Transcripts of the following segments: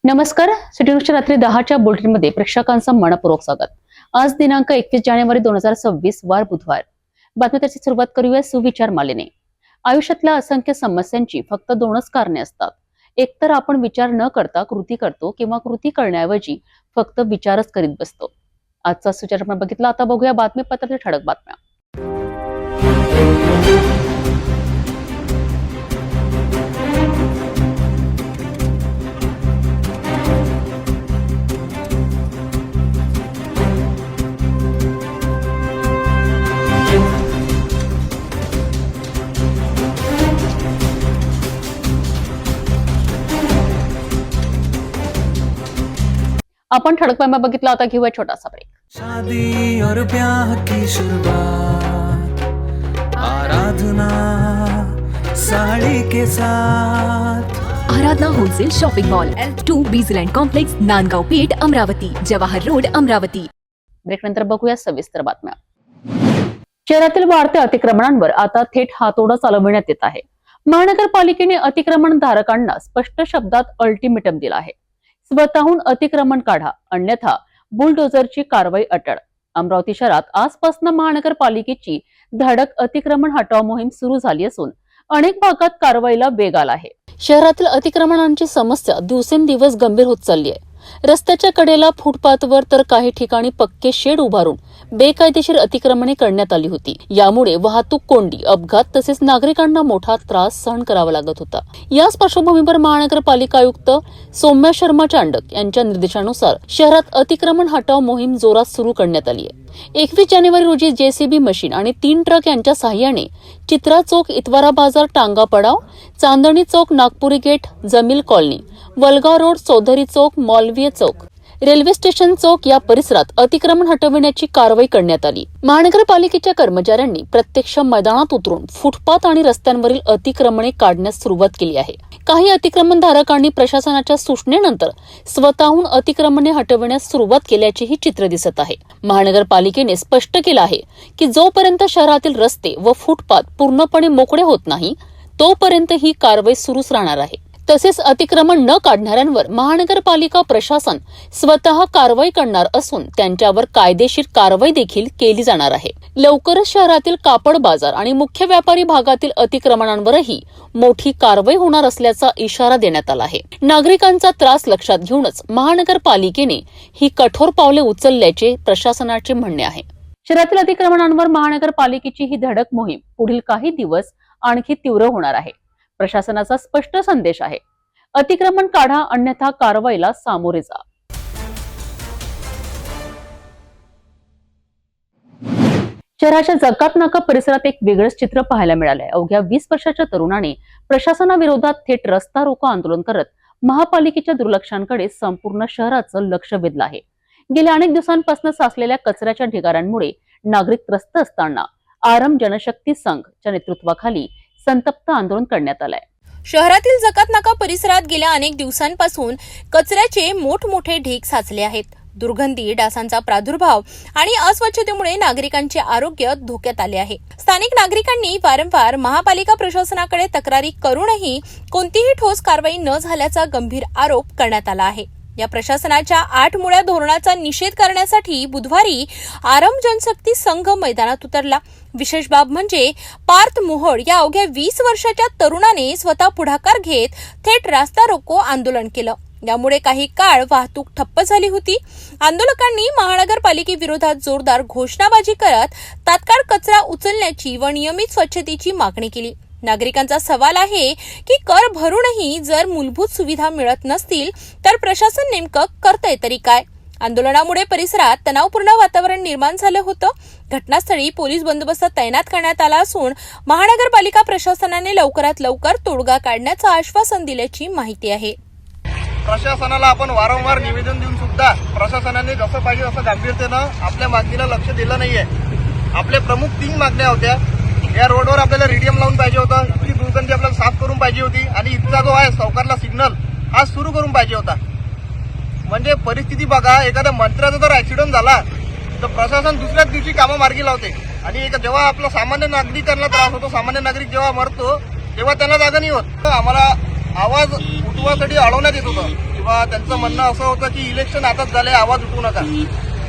नमस्कार. सिटी न्यूजच्या रात्री 10च्या बुलेटिनमध्ये प्रेक्षकांचं मनपूर्वक स्वागत. आज दिनांक 21 जानेवारी 2026 वार बुधवार. बातमीची सुरुवात करूया सुविचार मालेने. आयुष्यातल्या असंख्य समस्यांची फक्त दोनच कारणे असतात. एकतर आपण विचार न करता कृती करतो किंवा कृती करण्याऐवजी फक्त विचारच करीत बसतो. आजचा सुविचार आपण बघितला. आता बघूया बातमीपत्रातील ठळक बातम्या. आपण ठळक बातम्या बघितला. आता घेऊया छोटासा ब्रेक. शादी और ब्याह की शुरुआत आराधना साड़ी के साथ. Aradhana wholesale shopping mall L2 बीझलँड complex, Nandgaon Peth, Amravati, Jawahar road, Amravati. Break नंतर बघूया सविस्तर बातम्या. शहरातील वाढत्या अतिक्रमणांवर आता थेट हातोडा चालविण्यात येत आहे. महानगरपालिकेने अतिक्रमण धारकांना स्पष्ट शब्दात अल्टिमेटम दिला आहे. स्वतःहून अतिक्रमण काढा, अन्यथा बुलडोझरची कारवाई अटळ. अमरावती शहरात आजपासून महानगरपालिकेची धडक अतिक्रमण हटाव मोहीम सुरू झाली असून अनेक भागात कारवाईला वेग आला आहे. शहरातील अतिक्रमणांची समस्या दिवसेंदिवस गंभीर होत चालली आहे. रस्त्याच्या कडेला फुटपाथवर तर काही ठिकाणी पक्के शेड उभारून बेकायदेशीर अतिक्रमणे करण्यात आली होती. यामुळे वाहतूक कोंडी, अपघात तसेच नागरिकांना मोठा त्रास सहन करावा लागत होता. याच पार्श्वभूमीवर महानगरपालिका आयुक्त सौम्या शर्मा चांडक यांच्या निर्देशानुसार शहरात अतिक्रमण हटाव मोहीम जोरात सुरू करण्यात आली आहे. 21 जानेवारी रोजी जेसीबी मशीन आणि 3 ट्रक यांच्या साहाय्याने चित्रा चौक, इतवारा Bazar, Tanga Padav, Chandni Chowk, Nagpuri gate, Jamil colony, Walga road, Chaudhari Chowk, Maulvi Chowk, railway station चौक या परिसरात अतिक्रमण हटविण्याची कारवाई करण्यात आली. महानगरपालिकेच्या कर्मचाऱ्यांनी प्रत्यक्ष मैदानात उतरून फुटपाथ आणि रस्त्यांवरील अतिक्रमणे काढण्यास सुरुवात केली आहे. काही अतिक्रमणधारकांनी प्रशासनाच्या सूचनेनंतर स्वतःहून अतिक्रमणे हटविण्यास सुरुवात केल्याचेही चित्र दिसत आहे. महानगरपालिकेने स्पष्ट केलं आहे की जोपर्यंत शहरातील रस्ते व फुटपाथ पूर्णपणे मोकळे होत नाही तोपर्यंत ही कारवाई सुरूच राहणार आहे. तसेच अतिक्रमण न काढणाऱ्यांवर महानगरपालिका प्रशासन स्वतः कारवाई करणार असून त्यांच्यावर कायदेशीर कारवाई देखील केली जाणार आहे. लवकरच शहरातील कापड बाजार आणि मुख्य व्यापारी भागातील अतिक्रमणांवरही मोठी कारवाई होणार असल्याचा इशारा देण्यात आला आहे. नागरिकांचा त्रास लक्षात घेऊनच महानगरपालिकेने ही कठोर पावले उचलल्याचे प्रशासनाचे म्हणणे आहे. शहरातील अतिक्रमणांवर महानगरपालिकेची ही धडक मोहीम पुढील काही दिवस आणखी तीव्र होणार आहे. प्रशासनाचा स्पष्ट संदेश आहे, अतिक्रमण काढा, अन्यथा कारवाईला सामोरे जा. शहराच्या जकात नाका परिसरात एक वेगळंच चित्र पाहायला मिळालंय. अवघ्या 20 वर्षाच्या तरुणाने प्रशासनाविरोधात थेट रस्ता रोको आंदोलन करत महापालिकेच्या दुर्लक्षांकडे संपूर्ण शहराचं लक्ष वेधलं आहे. गेल्या अनेक दिवसांपासून साचलेल्या कचऱ्याच्या ढिगाऱ्यांमुळे नागरिक त्रस्त असताना आरम जनशक्ती संघच्या नेतृत्वाखाली संतप्त आंदोलन करण्यात आलंय. शहरातील जकात नाका परिसरात गेल्या अनेक दिवसांपासून कचऱ्याचे मोठमोठे ढीग साचले आहेत. दुर्गंधी, डासांचा प्रादुर्भाव आणि अस्वच्छतेमुळे नागरिकांचे आरोग्य धोक्यात आले आहे. स्थानिक नागरिकांनी वारंवार महापालिका प्रशासनाकडे तक्रारी करूनही कोणतीही ठोस कारवाई न झाल्याचा गंभीर आरोप करण्यात आला आहे. या प्रशासनाच्या 8 मुळ्या धोरणाचा निषेध करण्यासाठी बुधवारी आरम जनशक्ती संघ मैदानात उतरला. विशेष बाब म्हणजे पार्थ मोहोळ या अवघ्या 20 वर्षाच्या तरुणाने स्वतः पुढाकार घेत थेट रास्ता रोको आंदोलन केलं. यामुळे काही काळ वाहतूक ठप्प झाली होती. आंदोलकांनी महानगरपालिकेविरोधात जोरदार घोषणाबाजी करत तात्काळ कचरा उचलण्याची व नियमित स्वच्छतेची मागणी केली. नागरिकांचा सवाल आहे की कर भरूनही जर मूलभूत सुविधा मिळत नसतील तर प्रशासन नेमकं करतंय तरी काय? आंदोलनामुळे परिसरात तणावपूर्ण वातावरण निर्माण झालं होतं. घटनास्थळी पोलीस बंदोबस्त तैनात करण्यात आला असून महानगरपालिका प्रशासनाने लवकरात लवकर तोडगा काढण्याचं आश्वासन दिल्याची माहिती आहे. प्रशासनाला आपण वारंवार निवेदन देऊन सुद्धा प्रशासनाने जसं पाहिजे तसं गांभीर्यानं आपल्या मागणीला लक्ष दिलं नाहीये. आपल्या प्रमुख 3 मागण्या होत्या. या रोडवर आपल्याला रेडियम लावून पाहिजे होता, इथली दुर्गंधी आपल्याला साफ करून पाहिजे होती आणि इथचा जो आहे सावकारला सिग्नल हा सुरू करून पाहिजे होता. म्हणजे परिस्थिती बघा, एखाद्या मंत्र्याचा जर ऍक्सिडेंट झाला तर प्रशासन दुसऱ्याच दिवशी कामं मार्गी लावते आणि जेव्हा आपला सामान्य नागरिकांना त्रास होतो, सामान्य नागरिक जेव्हा मरतो तेव्हा त्यांना जागा नाही होत. आम्हाला आवाज उठवासाठी अडवण्यात येत होतं. किंवा त्यांचं म्हणणं असं होतं की इलेक्शन आताच झाले, आवाज उठवू नका.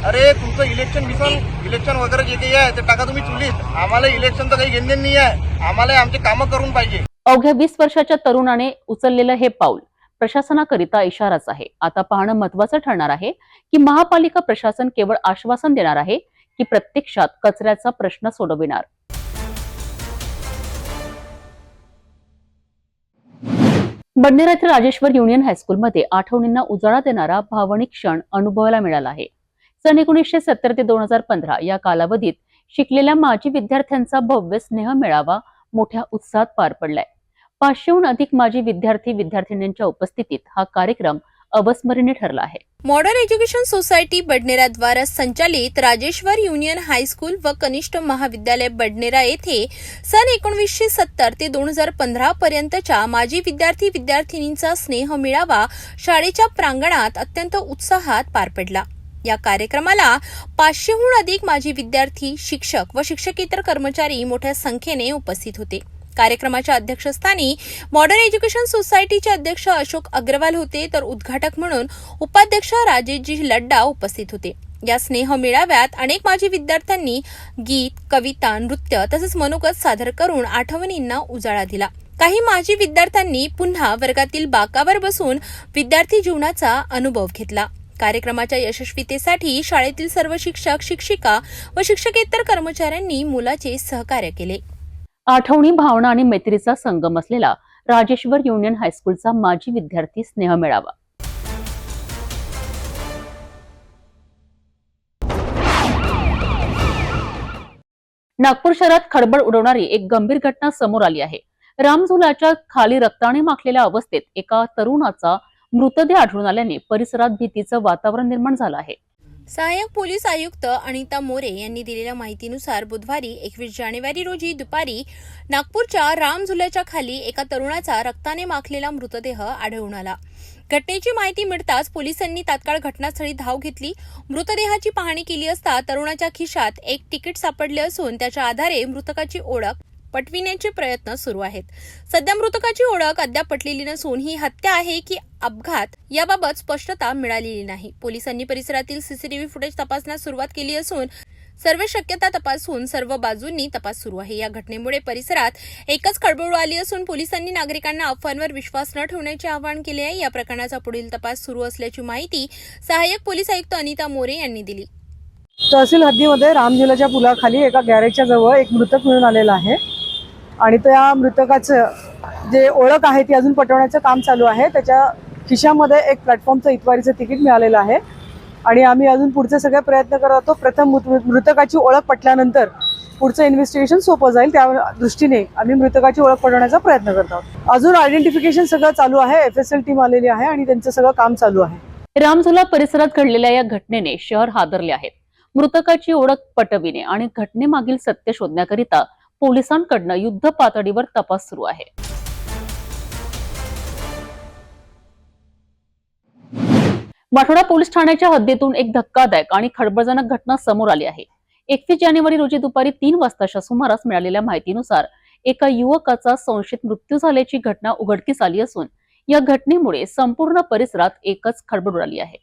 अरे तुमचं इलेक्शन वगैरे जे काही आहे ते टाका तुम्ही चुलीत. आम्हाला इलेक्शनचं काही घेणं नाही आहे, आम्हाला आमचे कामं करून पाहिजे. अवघ्या 20 वर्षाच्या तरुणाने उचललेलं हे पाऊल प्रशासनाकरिता इशाराच आहे. आता पाहणं महत्त्वाचं ठरणार आहे की महापालिका प्रशासन केवळ आश्वासन देणार आहे की प्रत्यक्षात कचऱ्याचा प्रश्न सोडविणार. बडनेरा येथील राजेश्वर युनियन हायस्कूलमध्ये आठवणींना उजाळा देणारा भावनिक क्षण अनुभवायला मिळाला आहे. सन 1970 ते 2015 या कालावधीत शिकलेल्या माजी विद्यार्थ्यांचा भव्य स्नेह मेळावा मोठ्या उत्साहात पार पडलाय. 500हून अधिक माजी विद्यार्थ्यांच्या उपस्थितीत हा कार्यक्रम अविस्मरणीय ठरला आहे. मॉडर्न एज्युकेशन सोसायटी बडनेरा द्वारा संचालित राजेश्वर युनियन हायस्कूल व कनिष्ठ महाविद्यालय बडनेरा येथे सन 1970 ते 2015 पर्यंतच्या माजी विद्यार्थींचा स्नेह मेळावा शाळेच्या प्रांगणात अत्यंत उत्साहात पार पडला. या कार्यक्रमाला 500हून अधिक माजी विद्यार्थी, शिक्षक व शिक्षकेतर कर्मचारी मोठ्या संख्येने उपस्थित होते. कार्यक्रमाच्या अध्यक्षस्थानी मॉडर्न एज्युकेशन सोसायटीचे अध्यक्ष अशोक अग्रवाल होते, तर उद्घाटक म्हणून उपाध्यक्ष राजेशजी लड्डा उपस्थित होते. या स्नेह मेळाव्यात अनेक माजी विद्यार्थ्यांनी गीत, कविता, नृत्य तसेच मनोगत सादर करून आठवणींना उजाळा दिला. काही माजी विद्यार्थ्यांनी पुन्हा वर्गातील बाकावर बसून विद्यार्थी जीवनाचा अनुभव घेतला. कार्यक्रमाच्या यशस्वीतेसाठी शाळेतील सर्व शिक्षक, शिक्षिका व शिक्षकेतर कर्मचाऱ्यांनी मोलाचे सहकार्य केले. आठवणी, भावना आणि मैत्रीचा संगम असलेला राजेश्वर युनियन हायस्कूलचा माजी विद्यार्थी स्नेह मेळावा. नागपूर शहरात खळबळ उडवणारी एक गंभीर घटना समोर आली आहे. रामझुलाच्या खाली रक्ताने माखलेल्या अवस्थेत एका तरुणाचा मृतदेह आढळून आल्याने परिसरात भीतीचं वातावरण निर्माण झालं आहे. सहाय्यक पोलीस आयुक्त अनिता मोरे यांनी दिलेल्या माहितीनुसार बुधवारी 21 जानेवारी रोजी दुपारी नागपूरच्या रामझुल्याच्या खाली एका तरुणाचा रक्ताने माखलेला मृतदेह आढळून आला. घटनेची माहिती मिळताच पोलिसांनी तात्काळ घटनास्थळी धाव घेतली. मृतदेहाची पाहणी केली असता तरुणाच्या खिशात एक तिकीट सापडले असून त्याच्या आधारे मृतकाची ओळख पटविण्याचे प्रयत्न सुरू आहेत. सध्या मृतकाची ओळख अद्याप पटलेली नसून ही हत्या आहे की अपघात याबाबत स्पष्टता मिळालेली नाही. पोलिसांनी परिसरातील सीसीटीव्ही फुटेज तपासण्यास सुरुवात केली असून सर्व शक्यता तपासून सर्व बाजूंनी तपास सुरू आहे. या घटनेमुळे परिसरात एकच खळबळ आली असून पोलिसांनी नागरिकांना अफवांवर विश्वास न ठेवण्याचे आवाहन केले आहे. या प्रकरणाचा पुढील तपास सुरू असल्याची माहिती सहाय्यक पोलीस आयुक्त अनिता मोरे यांनी दिली. तहसील हद्दीमध्ये रामझुलाच्या पुलाखाली एका गॅरेजच्या जवळ एक मृतक मिळून आलेला आहे आणि त्या मृतकाचं जे ओळख आहे ती अजून पटवण्याचं काम चालू आहे. त्याच्या खिशामध्ये एक प्लॅटफॉर्मचं इतवारीचं तिकीट मिळालेलं आहे आणि आम्ही अजून पुढचे सगळे प्रयत्न करत आहोत. प्रथम मृतकाची ओळख पटल्यानंतर पुढचं इन्व्हेस्टिगेशन सोपं जाईल, त्या दृष्टीने आम्ही मृतकाची ओळख पटवण्याचा प्रयत्न करत आहोत. अजून आयडेंटिफिकेशन सगळं चालू आहे. FSL टीम आलेली आहे आणि त्यांचं सगळं काम चालू आहे. रामझुला परिसरात घडलेल्या या घटनेने शहर हादरले आहे. मृतकाची ओळख पटविणे आणि घटनेमागील सत्य शोधण्याकरिता पोलिसांकडून युद्ध पातळीवर तपास सुरू आहे. वाठोडा पोलीस ठाण्याच्या हद्दीतून एक धक्कादायक आणि खळबळजनक घटना समोर आली आहे. 21 जानेवारी रोजी दुपारी 3 वाजताच्या सुमारास मिळालेल्या माहितीनुसार एका युवकाचा संशयित मृत्यू झाल्याची घटना उघडकीस आली असून या घटनेमुळे संपूर्ण परिसरात एकच खळबळ उडाली आहे.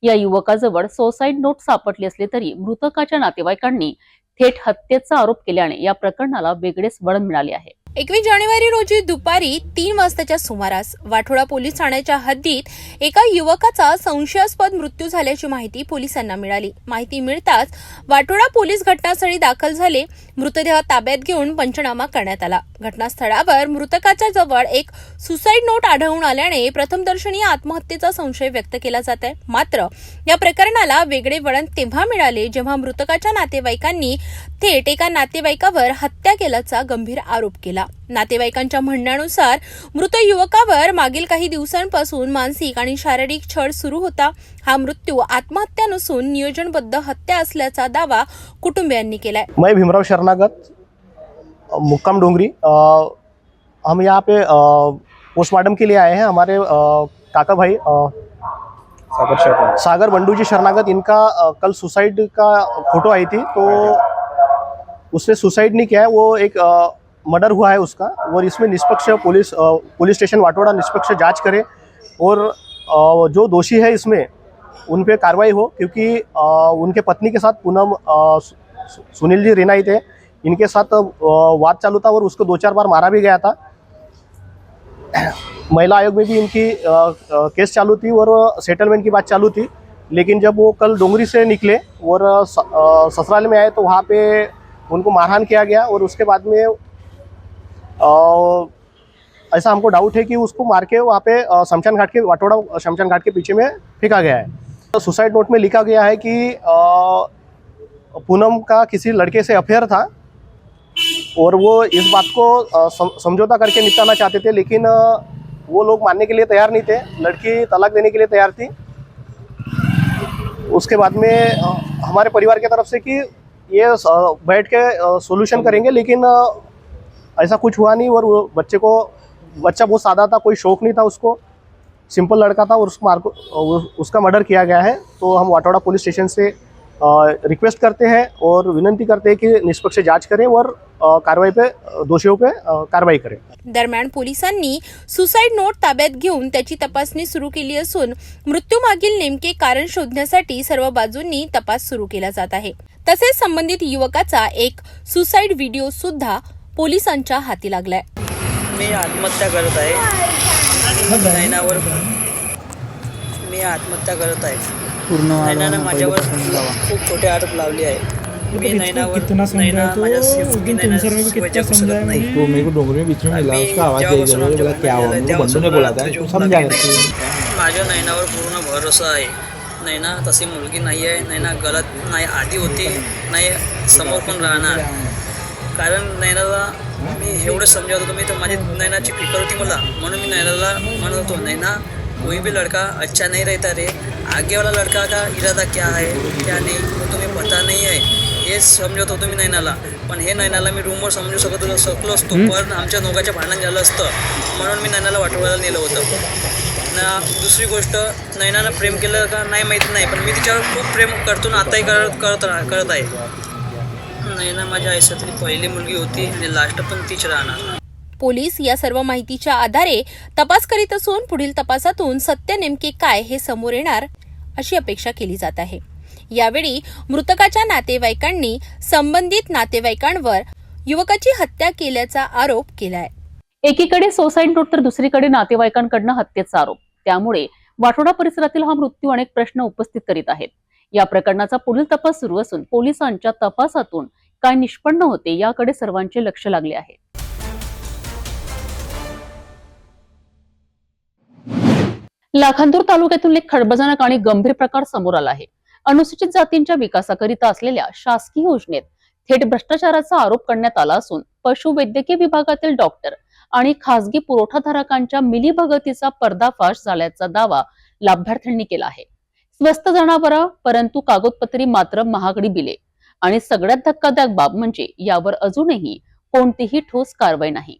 या युवकाजवळ सुसाईड नोट सापडली असली तरी मृतकाच्या नातेवाईकांनी थेट हत्येचा आरोप केल्याने या प्रकरणाला वेगळेच वळण मिळाले आहे. 21 जानेवारी रोजी दुपारी 3 वाजताच्या सुमारास वाठोडा पोलीस ठाण्याच्या हद्दीत एका युवकाचा संशयास्पद मृत्यू झाल्याची माहिती पोलिसांना मिळाली. माहिती मिळताच वाठोडा पोलीस घटनास्थळी दाखल झाले. मृतदेह ताब्यात घेऊन पंचनामा करण्यात आला. घटनास्थळावर मृतकाच्या जवळ एक सुसाईड नोट आढळून आल्याने प्रथमदर्शनी आत्महत्येचा संशय व्यक्त केला जात आहे. मात्र या प्रकरणाला वेगळे वळण तेव्हा मिळाले जेव्हा मृतकाच्या नातेवाईकांनी थेट एका नातेवाईकावर हत्या केल्याचा गंभीर आरोप केला. नातेवाईकांच्या म्हणण्यानुसार मृत युवकावर मागील काही दिवसांपासून मानसिक आणि शारीरिक छळ सुरू होता. हा मृत्यू आत्महत्या नसून नियोजनबद्ध हत्या असल्याचा दावा कुटुंबियांनी केलाय. मैं भीमराव शरणागत, मुक्काम डोंगरी। हम यहाँ पे पोस्टमार्टम के लिए आए हैं। हमारे काका भाई सागर बंडू जी शरणागत, इनका कल सुसाइड का फोटो आई थी, तो उसने सुसाइड नहीं किया है, वो एक मर्डर हुआ है उसका। और इसमें निष्पक्ष पुलिस स्टेशन वाटोड़ा निष्पक्ष जांच करे और जो दोषी है इसमें उन पे कार्रवाई हो, क्योंकि उनके पत्नी के साथ पूनम सुनील जी रेनाई थे, इनके साथ वाद चालू था और उसको 2-4 बार मारा भी गया था। महिला आयोग में भी इनकी केस चालू थी और सेटलमेंट की बात चालू थी, लेकिन जब वो कल डोंगरी से निकले और ससुराल में आए तो वहाँ पे उनको मारहान किया गया और उसके बाद में ऐसा हमको डाउट है कि उसको मार के वहाँ पे शमशान घाट के वाटोड़ा शमशान घाट के पीछे में फेंका गया है। तो सुसाइड नोट में लिखा गया है कि पूनम का किसी लड़के से अफेयर था और वो इस बात को समझौता करके निपटाना चाहते थे, लेकिन वो लोग मानने के लिए तैयार नहीं थे। लड़की तलाक देने के लिए तैयार थी। उसके बाद में हमारे परिवार की तरफ से कि ये बैठ के सॉल्यूशन करेंगे, लेकिन ऐसा कुछ हुआ नहीं। और वो बच्चा बहुत सादा था, कोई शौक नहीं था उसको, सिंपल लड़का था और उसका मर्डर किया गया है। तो हम वाटोड़ा पुलिस स्टेशन से रिक्वेस्ट करते हैं और विनंती करते हैं कि निष्पक्ष जांच करें और कारवाई पे दोषियों पे कारवाई करें। दरम्यान पोलिसांनी सुसाईड नोट ताब्यात घेऊन त्याची तपासणी सुरू केली असून मृत्यूमागील नेमके कारण शोधण्यासाठी सर्व बाजूंनी तपास सुरू केला जात आहे। तसेच संबंधित युवकाचा एक सुसाईड व्हिडिओ सुद्धा पोलिसांच्या हाती लागलाय। मी आत्महत्या करत आहे। नैनावर मी आत्महत्या करत आहे। नैनानं माझ्यावर खूप खोटे आरोप लावले आहे। मी नैना माझ्या शिवाय जगू शकत नाही। तो मेरे को डोंगरी में बीच में मिला, उसका आवाज दे दिया, बोला क्या हुआ, मुझे बंदू ने बोला था, तू समझा करके। माझ्या नैनावर पूर्ण भरोसा आहे। नैना तशी मुलगी नाही आहे। नैना गलत नाही आधी होती, नाही समोर पण राहणार। कारण नैनाला मी एवढं समजावत होतो, मी तर माझी नैनाची फिकर होती मला, म्हणून मी नैनाला म्हणत होतो, नैना कोई भी लड़का अच्छा नहीं रहता रे, आगे वाला लड़का का इरादा क्या है क्या नहीं वो तुम्हें पता नहीं है, हे समजत होतो मी नैनाला। पण हे नैनाला मी रूमवर समजू शकलो असतो, पण आमच्या दोघांचं भांडण झालं असतं, म्हणून मी नैनाला वाटोळ्याला नेलं होतं ना। दुसरी गोष्ट, नैनानं प्रेम केलं का नाही माहीत नाही, पण मी तिच्यावर खूप प्रेम करतो ना, आताही करत आहे। नैना माझ्या आयुष्यातली पहिली मुलगी होती आणि लास्ट पण तीच राहणार। पोलीस या सर्व माहितीच्या आधारे तपास करीत असून पुढील तपासातून सत्य नेमके काय हे समोर येणार अशी अपेक्षा केली जात आहे। यावेळी मृतकाच्या नातेवाईकांनी संबंधित नातेवाईकांवर युवकाची हत्या केल्याचा आरोप केलाय। एकीकडे सुसाईड नोट तर दुसरीकडे नातेवाईकांकडनं हत्येचा आरोप, त्यामुळे वाटोडा परिसरातील हा मृत्यू अनेक प्रश्न उपस्थित करीत आहेत। या प्रकरणाचा पुढील तपास सुरू असून पोलिसांच्या तपासातून काय निष्पन्न होते याकडे सर्वांचे लक्ष लागले आहे। लाखांदूर तालुक्यातून एक खळबळजनक आणि गंभीर प्रकार समोर आला आहे। अनुसूचित जातींच्या विकासाकरिता असलेल्या शासकीय योजनेत थेट भ्रष्टाचाराचा आरोप करण्यात आला असून पशुवैद्यकीय विभागातील डॉक्टर आणि खासगी पुरवठाधारकांच्या मिलीभगतीचा पर्दाफाश झाल्याचा दावा लाभार्थ्यांनी केला आहे। स्वस्त जनावरं परंतु कागदपत्री मात्र महागडी बिले आणि सगळ्यात धक्कादायक बाब म्हणजे यावर अजूनही कोणतीही ठोस कारवाई नाही।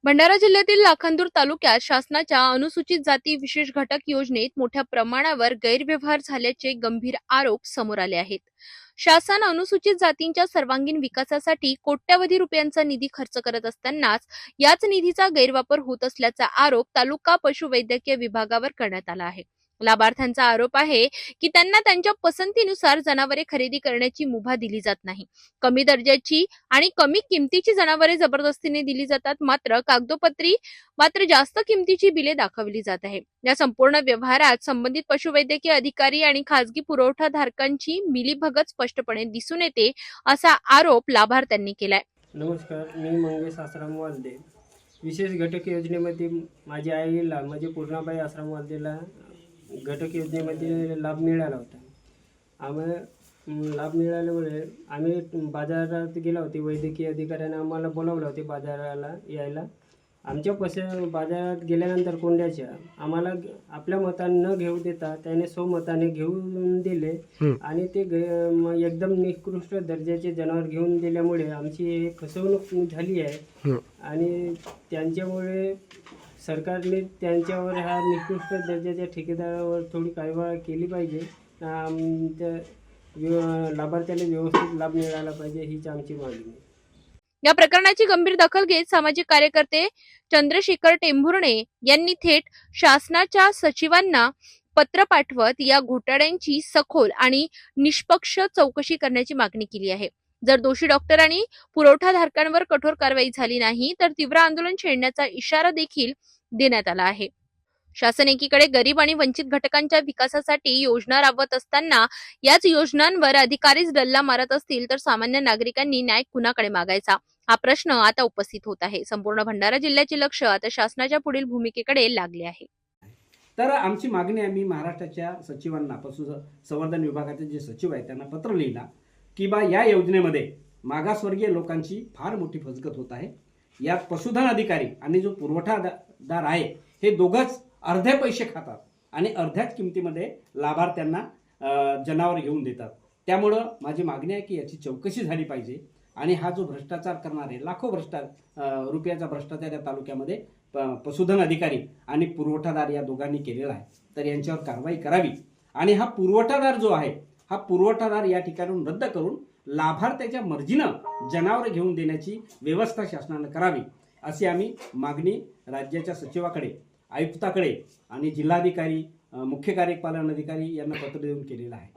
भंडारा जिल्ह्यातील लाखांदूर तालुक्यात शासनाच्या अनुसूचित जाती विशेष घटक योजनेत मोठ्या प्रमाणावर गैरव्यवहार झाल्याचे गंभीर आरोप समोर आले आहेत। शासन अनुसूचित जातींच्या सर्वांगीण विकासासाठी कोट्यवधी रुपयांचा निधी खर्च करत असतानाच याच निधीचा गैरवापर होत असल्याचा आरोप तालुका पशुवैद्यकीय विभागावर करण्यात आला आहे। लाभार्थ्यांचा आरोप आहे की त्यांना त्यांच्या पसंतीनुसार जनावरे खरेदी करण्याची मुभा दिली जात नाही। कमी दर्जाची आणि कमी किमतीची जनावरे जबरदस्तीने दिली जातात, मात्र कागदोपत्री जास्त किमतीची बिले दाखवली जात आहे। या संपूर्ण व्यवहारात संबंधित पशुवैद्यकीय अधिकारी आणि खासगी पुरवठाधारकांची मिलीभगत स्पष्टपणे दिसून येते, असा आरोप लाभार्थ्यांनी केलाय। नमस्कार, मी मंगेश आश्रम वालदे। विशेष घटक योजनेमध्ये माझ्या आईला म्हणजे पूर्णाबाई आश्रम वालदेला घटक योजनेमध्ये लाभ मिळाला होता। आम्हाला लाभ मिळाल्यामुळे आम्ही बाजारात गेलो होते, वैद्यकीय अधिकाऱ्याने आम्हाला बोलावलं होते बाजाराला यायला। आमच्या बाजारात गेल्यानंतर कोंड्याच्या आम्हाला आपल्या मताने न घेऊ देता त्याने स्वमताने घेऊन दिले आणि ते एकदम निकृष्ट दर्जाचे जनावर घेऊन दिल्यामुळे आमची फसवणूक झाली आहे आणि त्यांच्यामुळे सरकारने त्यांच्यावर ह्या निकृष्ट दर्जाच्या ठेकेदारावर थोडी कारवाई केली पाहिजे। त्या लाभार्थ्याला व्यवस्थित लाभ मिळाला पाहिजे हीच आमची मागणी आहे। या प्रकरणाची गंभीर दखल घेत सामाजिक कार्यकर्ते चंद्रशेखर टेंभुर्णे यांनी थेट शासनाच्या सचिवांना पत्र पाठवत या घोटाळ्यांची सखोल आणि निष्पक्ष चौकशी करण्याची मागणी केली आहे. जर दोषी डॉक्टर आणि पुरवठाधारकांवर कठोर कारवाई झाली नाही तर तीव्र आंदोलन छेडण्याचा इशारा देखील देण्यात आला आहे. शासन एकीकडे गरीब आणि वंचित घटकांच्या विकासासाठी योजना राबवत असताना याच योजनांवर अधिकारीच डल्ला मारत असतील तर सामान्य नागरिकांनी न्याय कुणाकडे मागायचा हा प्रश्न आता उपस्थित होत आहे. संपूर्ण भंडारा जिल्ह्याचे लक्ष आता शासनाच्या पुढील भूमिकेकडे लागले आहे. तर आमची मागणी आम्ही महाराष्ट्राच्या सचिवांना, पशुसंवर्धन विभागाचे जे सचिव आहेत त्यांना पत्र लिहिला की बा या योजनेमध्ये मागासवर्गीय लोकांची फार मोठी फसगत होत आहे. यात पशुधन अधिकारी आणि जो पुरवठादार आहे हे दोघंच अर्धे पैसे खातात आणि अर्ध्याच किमतीमध्ये लाभार्थ्यांना जनावर घेऊन देतात. त्यामुळं माझी मागणी आहे की याची चौकशी झाली पाहिजे आणि हा जो भ्रष्टाचार करणारे लाखो रुपयाचा भ्रष्टाचार या तालुक्यामध्ये पशुधन अधिकारी आणि पुरवठादार या दोघांनी केलेला आहे, तर यांच्यावर कारवाई करावी. आणि हा पुरवठादार जो आहे हा पुरवठादार या ठिकाणून रद्द करून लाभार्थ्याच्या मर्जीनं जनावर घेऊन देण्याची व्यवस्था शासनानं करावी अशी आम्ही मागणी राज्याच्या सचिवाकडे, आयुक्ताकडे आणि जिल्हाधिकारी, मुख्य कार्यपालन अधिकारी यांना पत्र देऊन केलेलं आहे.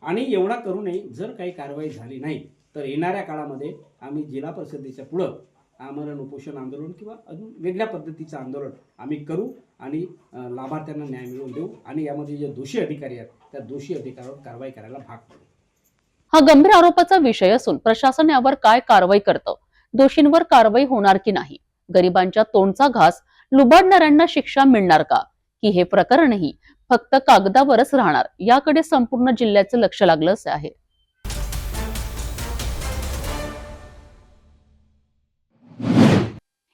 आणि एवढा करूनही जर काही कारवाई झाली नाही तर येणाऱ्या काळामध्ये आम्ही जिल्हा परिषदेच्या पुढं आमरण उपोषण आंदोलन किंवा अजून वेगळ्या पद्धतीचं आंदोलन आम्ही करू आणि लाभार्थ्यांना न्याय मिळवून देऊ आणि यामध्ये जे दोषी अधिकारी आहेत त्या दोषी अधिकाऱ्यावर कारवाई करायला भाग पडू. हा गंभीर आरोपाचा विषय असून प्रशासन यावर काय कारवाई करतं, दोषींवर कारवाई होणार की नाही, गरिबांच्या तोंडचा घास लुबाडणाऱ्यांना शिक्षा मिळणार का, की हे प्रकरणही फक्त कागदावरच राहणार, याकडे संपूर्ण जिल्ह्याचं लक्ष लागलं असं आहे.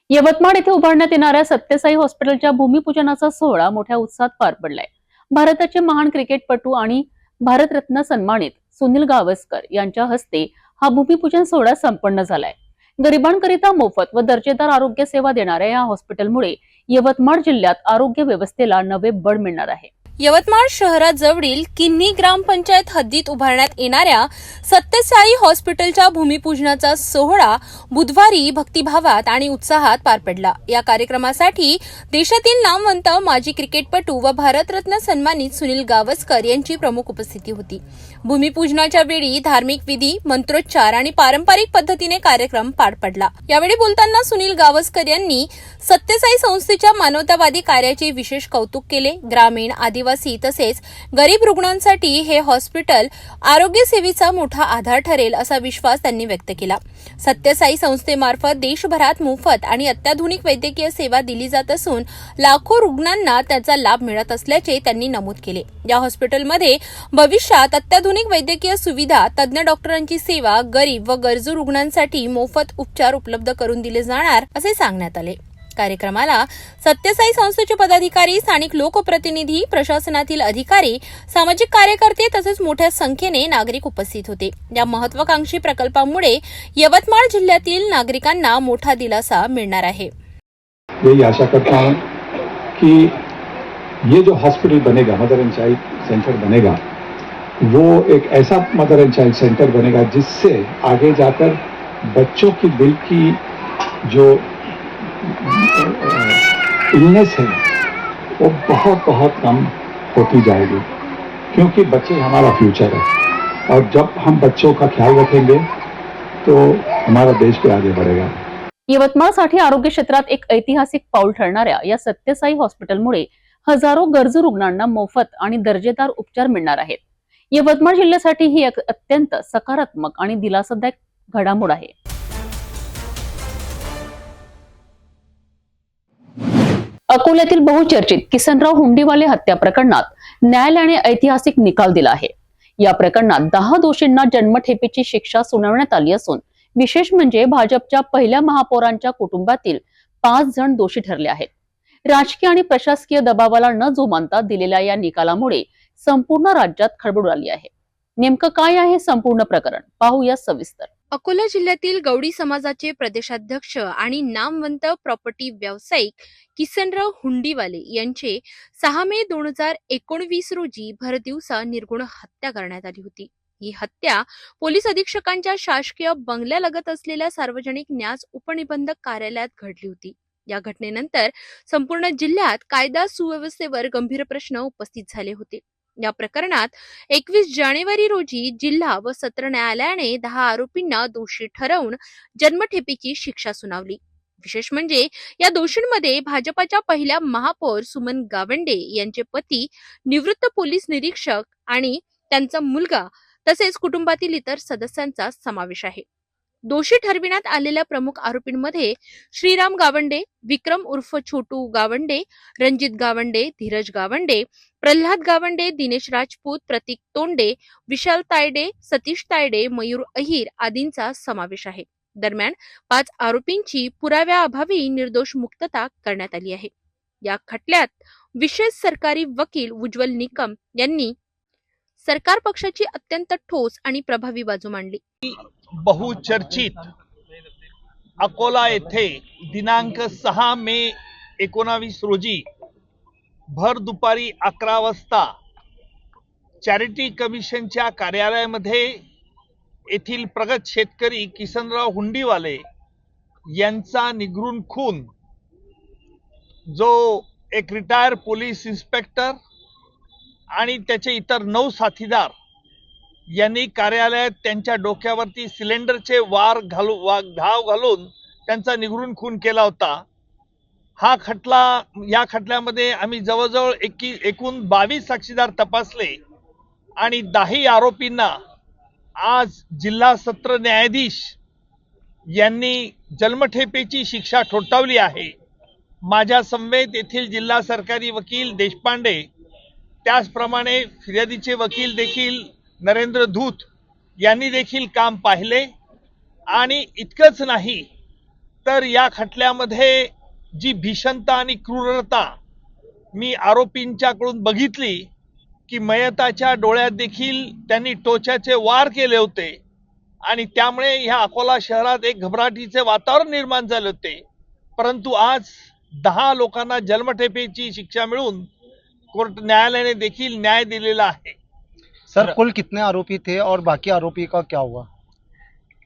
यवतमाळ येथे उभारण्यात येणाऱ्या सत्यसाई हॉस्पिटलच्या भूमिपूजनाचा सोहळा मोठ्या उत्साहात पार पडलाय. भारताचे महान क्रिकेटपटू आणि भारतरत्न सन्मानित सुनील गावस्कर यांच्या हस्ते हा भूमिपूजन सोहळा संपन्न झालाय. गरिबांकरिता मोफत व दर्जेदार आरोग्य सेवा देणाऱ्या या हॉस्पिटलमुळे यवतमाळ जिल्ह्यात आरोग्य व्यवस्थेला नवे बळ मिळणार आहे. यवतमाळ शहराजवळील किन्ही ग्रामपंचायत हद्दीत उभारण्यात येणाऱ्या सत्यसाई हॉस्पिटलच्या भूमिपूजनाचा सोहळा बुधवारी भक्तिभावात आणि उत्साहात पार पडला. या कार्यक्रमासाठी देशातील नामवंत माजी क्रिकेटपटू व भारतरत्न सन्मानित सुनील गावस्कर यांची प्रमुख उपस्थिती होती. भूमिपूजनाच्या वेळी धार्मिक विधी, मंत्रोच्चार आणि पारंपरिक पद्धतीने कार्यक्रम पार पडला. यावेळी बोलताना सुनील गावस्कर यांनी सत्यसाई संस्थेच्या मानवतावादी कार्याचे विशेष कौतुक केले. ग्रामीण, आदिवासी तसेच गरीब रुग्णांसाठी हे हॉस्पिटल आरोग्य सेवेचा मोठा आधार ठरेल असा विश्वास त्यांनी व्यक्त केला. सत्यसाई संस्थेमार्फत देशभरात मोफत आणि अत्याधुनिक वैद्यकीय सेवा दिली जात असून लाखो रुग्णांना त्याचा लाभ मिळत असल्याचे त्यांनी नमूद केले. या हॉस्पिटलमध्ये भविष्यात अत्याधुनिक वैद्यकीय सुविधा, तज्ञ डॉक्टरांची सेवा, गरीब व गरजू रुग्णांसाठी मोफत उपचार उपलब्ध करून दिले जाणार असे सांगण्यात आले. कार्यक्रमाला सत्यसाई संस्थेचे पदाधिकारी, स्थानिक लोकप्रतिनिधी, प्रशासनातील अधिकारी, सामाजिक कार्यकर्ते तसेच मोठ्या संख्येने नागरिक उपस्थित होते. या महत्वाकांक्षी प्रकल्पामुळे यवतमाळ जिल्ह्यातील नागरिकांना मोठा दिलासा मिळणार आहे. यही आशा करता हूं कि ये जो हॉस्पिटल बनेगा, मदर एंड चाइल्ड सेंटर बनेगा, वो एक ऐसा मदर एंड चाइल्ड सेंटर बनेगा जिससे आगे जाकर बच्चों की दिल की जो इलनेस है वो बहुत बहुत कम होती जाएगी, क्योंकि बच्चे हमारा फ्यूचर है और जब हम बच्चों का ख्याल रखेंगे तो हमारा देश भी आगे बढ़ेगा. यवतमाळसाठी आरोग्य क्षेत्रात एक ऐतिहासिक पाऊल ठरणाऱ्या या सत्यसाई हॉस्पिटलमुळे हजारो गरजू रुग्णांना मोफत आणि दर्जेदार उपचार मिळणार आहेत. यवतमाळ जिल्ह्यासाठी ही एक अत्यंत सकारात्मक आणि दिलासादायक घडामोड आहे. अकोल्यातील बहुचर्चित किसनराव हुंडीवाले हत्या प्रकरणात न्यायालयाने ऐतिहासिक निकाल दिला आहे. या प्रकरणात 10 दोषींना जन्मठेपेची शिक्षा सुनावण्यात आली असून विशेष म्हणजे भाजपच्या पहिल्या महापौरांच्या कुटुंबातील 5 जण दोषी ठरले आहेत. राजकीय आणि प्रशासकीय दबावाला न जुमानता दिलेल्या या निकालामुळे संपूर्ण राज्यात खळबळ आली आहे. नेमकं काय आहे संपूर्ण प्रकरण, पाहूया सविस्तर. अकोला जिल्ह्यातील गवळी समाजाचे प्रदेशाध्यक्ष आणि नामवंत प्रॉपर्टी व्यावसायिक किसनराव हुंडीवाले यांचे 6 मे 2019 रोजी भरदिवसा निर्घृण हत्या करण्यात आली होती. ही हत्या पोलीस अधीक्षकांच्या शासकीय बंगल्यालगत असलेल्या सार्वजनिक न्यास उपनिबंधक कार्यालयात घडली होती. या घटनेनंतर संपूर्ण जिल्ह्यात कायदा सुव्यवस्थेवर गंभीर प्रश्न उपस्थित झाले होते. या प्रकरणात 21 जानेवारी रोजी जिल्हा व सत्र न्यायालयाने 10 आरोपींना दोषी ठरवून जन्मठेपेची शिक्षा सुनावली. विशेष म्हणजे या दोषींमध्ये भाजपाच्या पहिल्या महापौर सुमन गावंडे यांचे पती, निवृत्त पोलीस निरीक्षक आणि त्यांचा मुलगा तसेच कुटुंबातील इतर सदस्यांचा समावेश आहे. दोषी ठरविण्यात आलेल्या प्रमुख आरोपींमध्ये श्रीराम गावंडे, विक्रम उर्फ छोटू गावंडे, रणजित गावंडे, धीरज गावंडे, प्रल्हाद गावंडे, दिनेश राजपूत, प्रतीक तोंडे, विशाल तायडे, सतीश तायडे, मयूर अहिर आदींचा समावेश आहे. दरम्यान 5 आरोपींची पुराव्याअभावी निर्दोष मुक्तता करण्यात आली आहे. या खटल्यात विशेष सरकारी वकील उज्ज्वल निकम यांनी सरकार पक्षाची अत्यंत ठोस आणि प्रभावी बाजू मांडली. बहुचर्चित अकोला येथे दिनांक 6 मे 19 रोजी भर दुपारी 11 वाजता चॅरिटी कमिशनच्या कार्यालयामध्ये येथील प्रगत शेतकरी किसनराव हुंडीवाले यांचा निगरून खून, जो एक रिटायर पोलीस इन्स्पेक्टर आणि त्याचे इतर 9 साथीदार यांनी कार्यालयात त्यांच्या डोक्यावरती सिलेंडरचे घाव घालून त्यांचा निगरून खून केला होता. या खटल्यामध्ये आम्ही जवळजवळ एकूण 22 साक्षीदार तपासले आणि 10 आरोपींना आज जिल्हा सत्र न्यायाधीश यांनी जन्मठेपेची शिक्षा ठोठावली आहे. माझ्या समवेत येथील जिल्हा सरकारी वकील देशपांडे, त्याचप्रमाणे फिर्यादीचे वकील देखील नरेंद्र धूत यांनी देखील काम पाहिले. आणि इतकंच नाही तर या खटल्यामध्ये जी भीषणता आणि क्रूरता मी आरोपींच्याकडून बघितली की मयताच्या डोळ्यात देखील त्यांनी टोचाचे वार केले होते आणि त्यामुळे ह्या अकोला शहरात एक घबराटीचे वातावरण निर्माण झाले होते. परंतु आज 10 लोकांना जन्मठेपेची शिक्षा मिळून न्यायालयाने देखील न्याय दिलेला आहे. सर, कुल कितने आरोपी थे और बाकी आरोपी का क्या हुआ?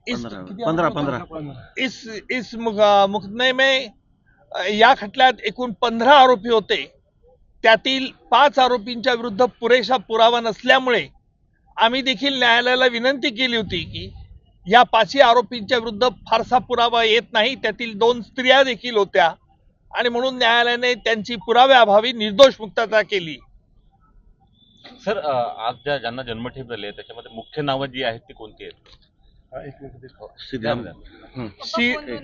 15 इस मुकदमे में या खटल्यात एकूण 15 आरोपी होते. त्यातील 5 आरोपींच्या विरुद्ध पुरेसा पुरावा नसल्यामुळे आम्ही देखील न्यायालयाला विनंती केली होती की या 5 आरोपींच्या विरुद्ध फारसा पुरावा येत नाही. त्यातील 2 स्त्रिया देखील होत्या आणि म्हणून न्यायालयाने त्यांची पुराव्याअभावी निर्दोष मुक्तता केली. सर, आज ज्यांना जन्मठेप झाली आहे त्याच्यामध्ये मुख्य नावं जी आहेत ती कोणती आहेत?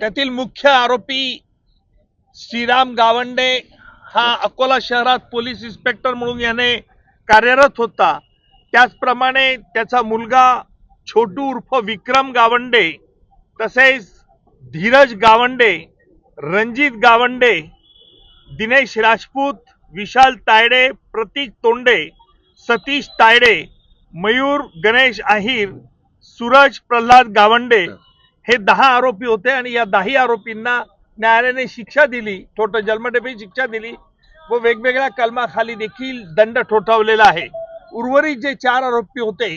त्यातील मुख्य आरोपी श्रीराम गावंडे हा अकोला शहरात पोलीस इन्स्पेक्टर म्हणून याने कार्यरत होता. त्याचप्रमाणे त्याचा मुलगा छोटू उर्फ विक्रम गावंडे, तसेच धीरज गावंडे, रणजित गावंडे, दिनेश राजपूत, विशाल तायडे, प्रतीक तोंडे, सतीश तायडे, मयूर गणेश आहिर, सूरज प्रल्हाद गावंडे हे 10 आरोपी होते आणि या 10 आरोपींना न्यायालयाने शिक्षा दिली, जन्मठेपेची शिक्षा दिली व वेगवेगळ्या कलमाखाली देखील दंड ठोठावलेला आहे. उर्वरित जे 4 आरोपी होते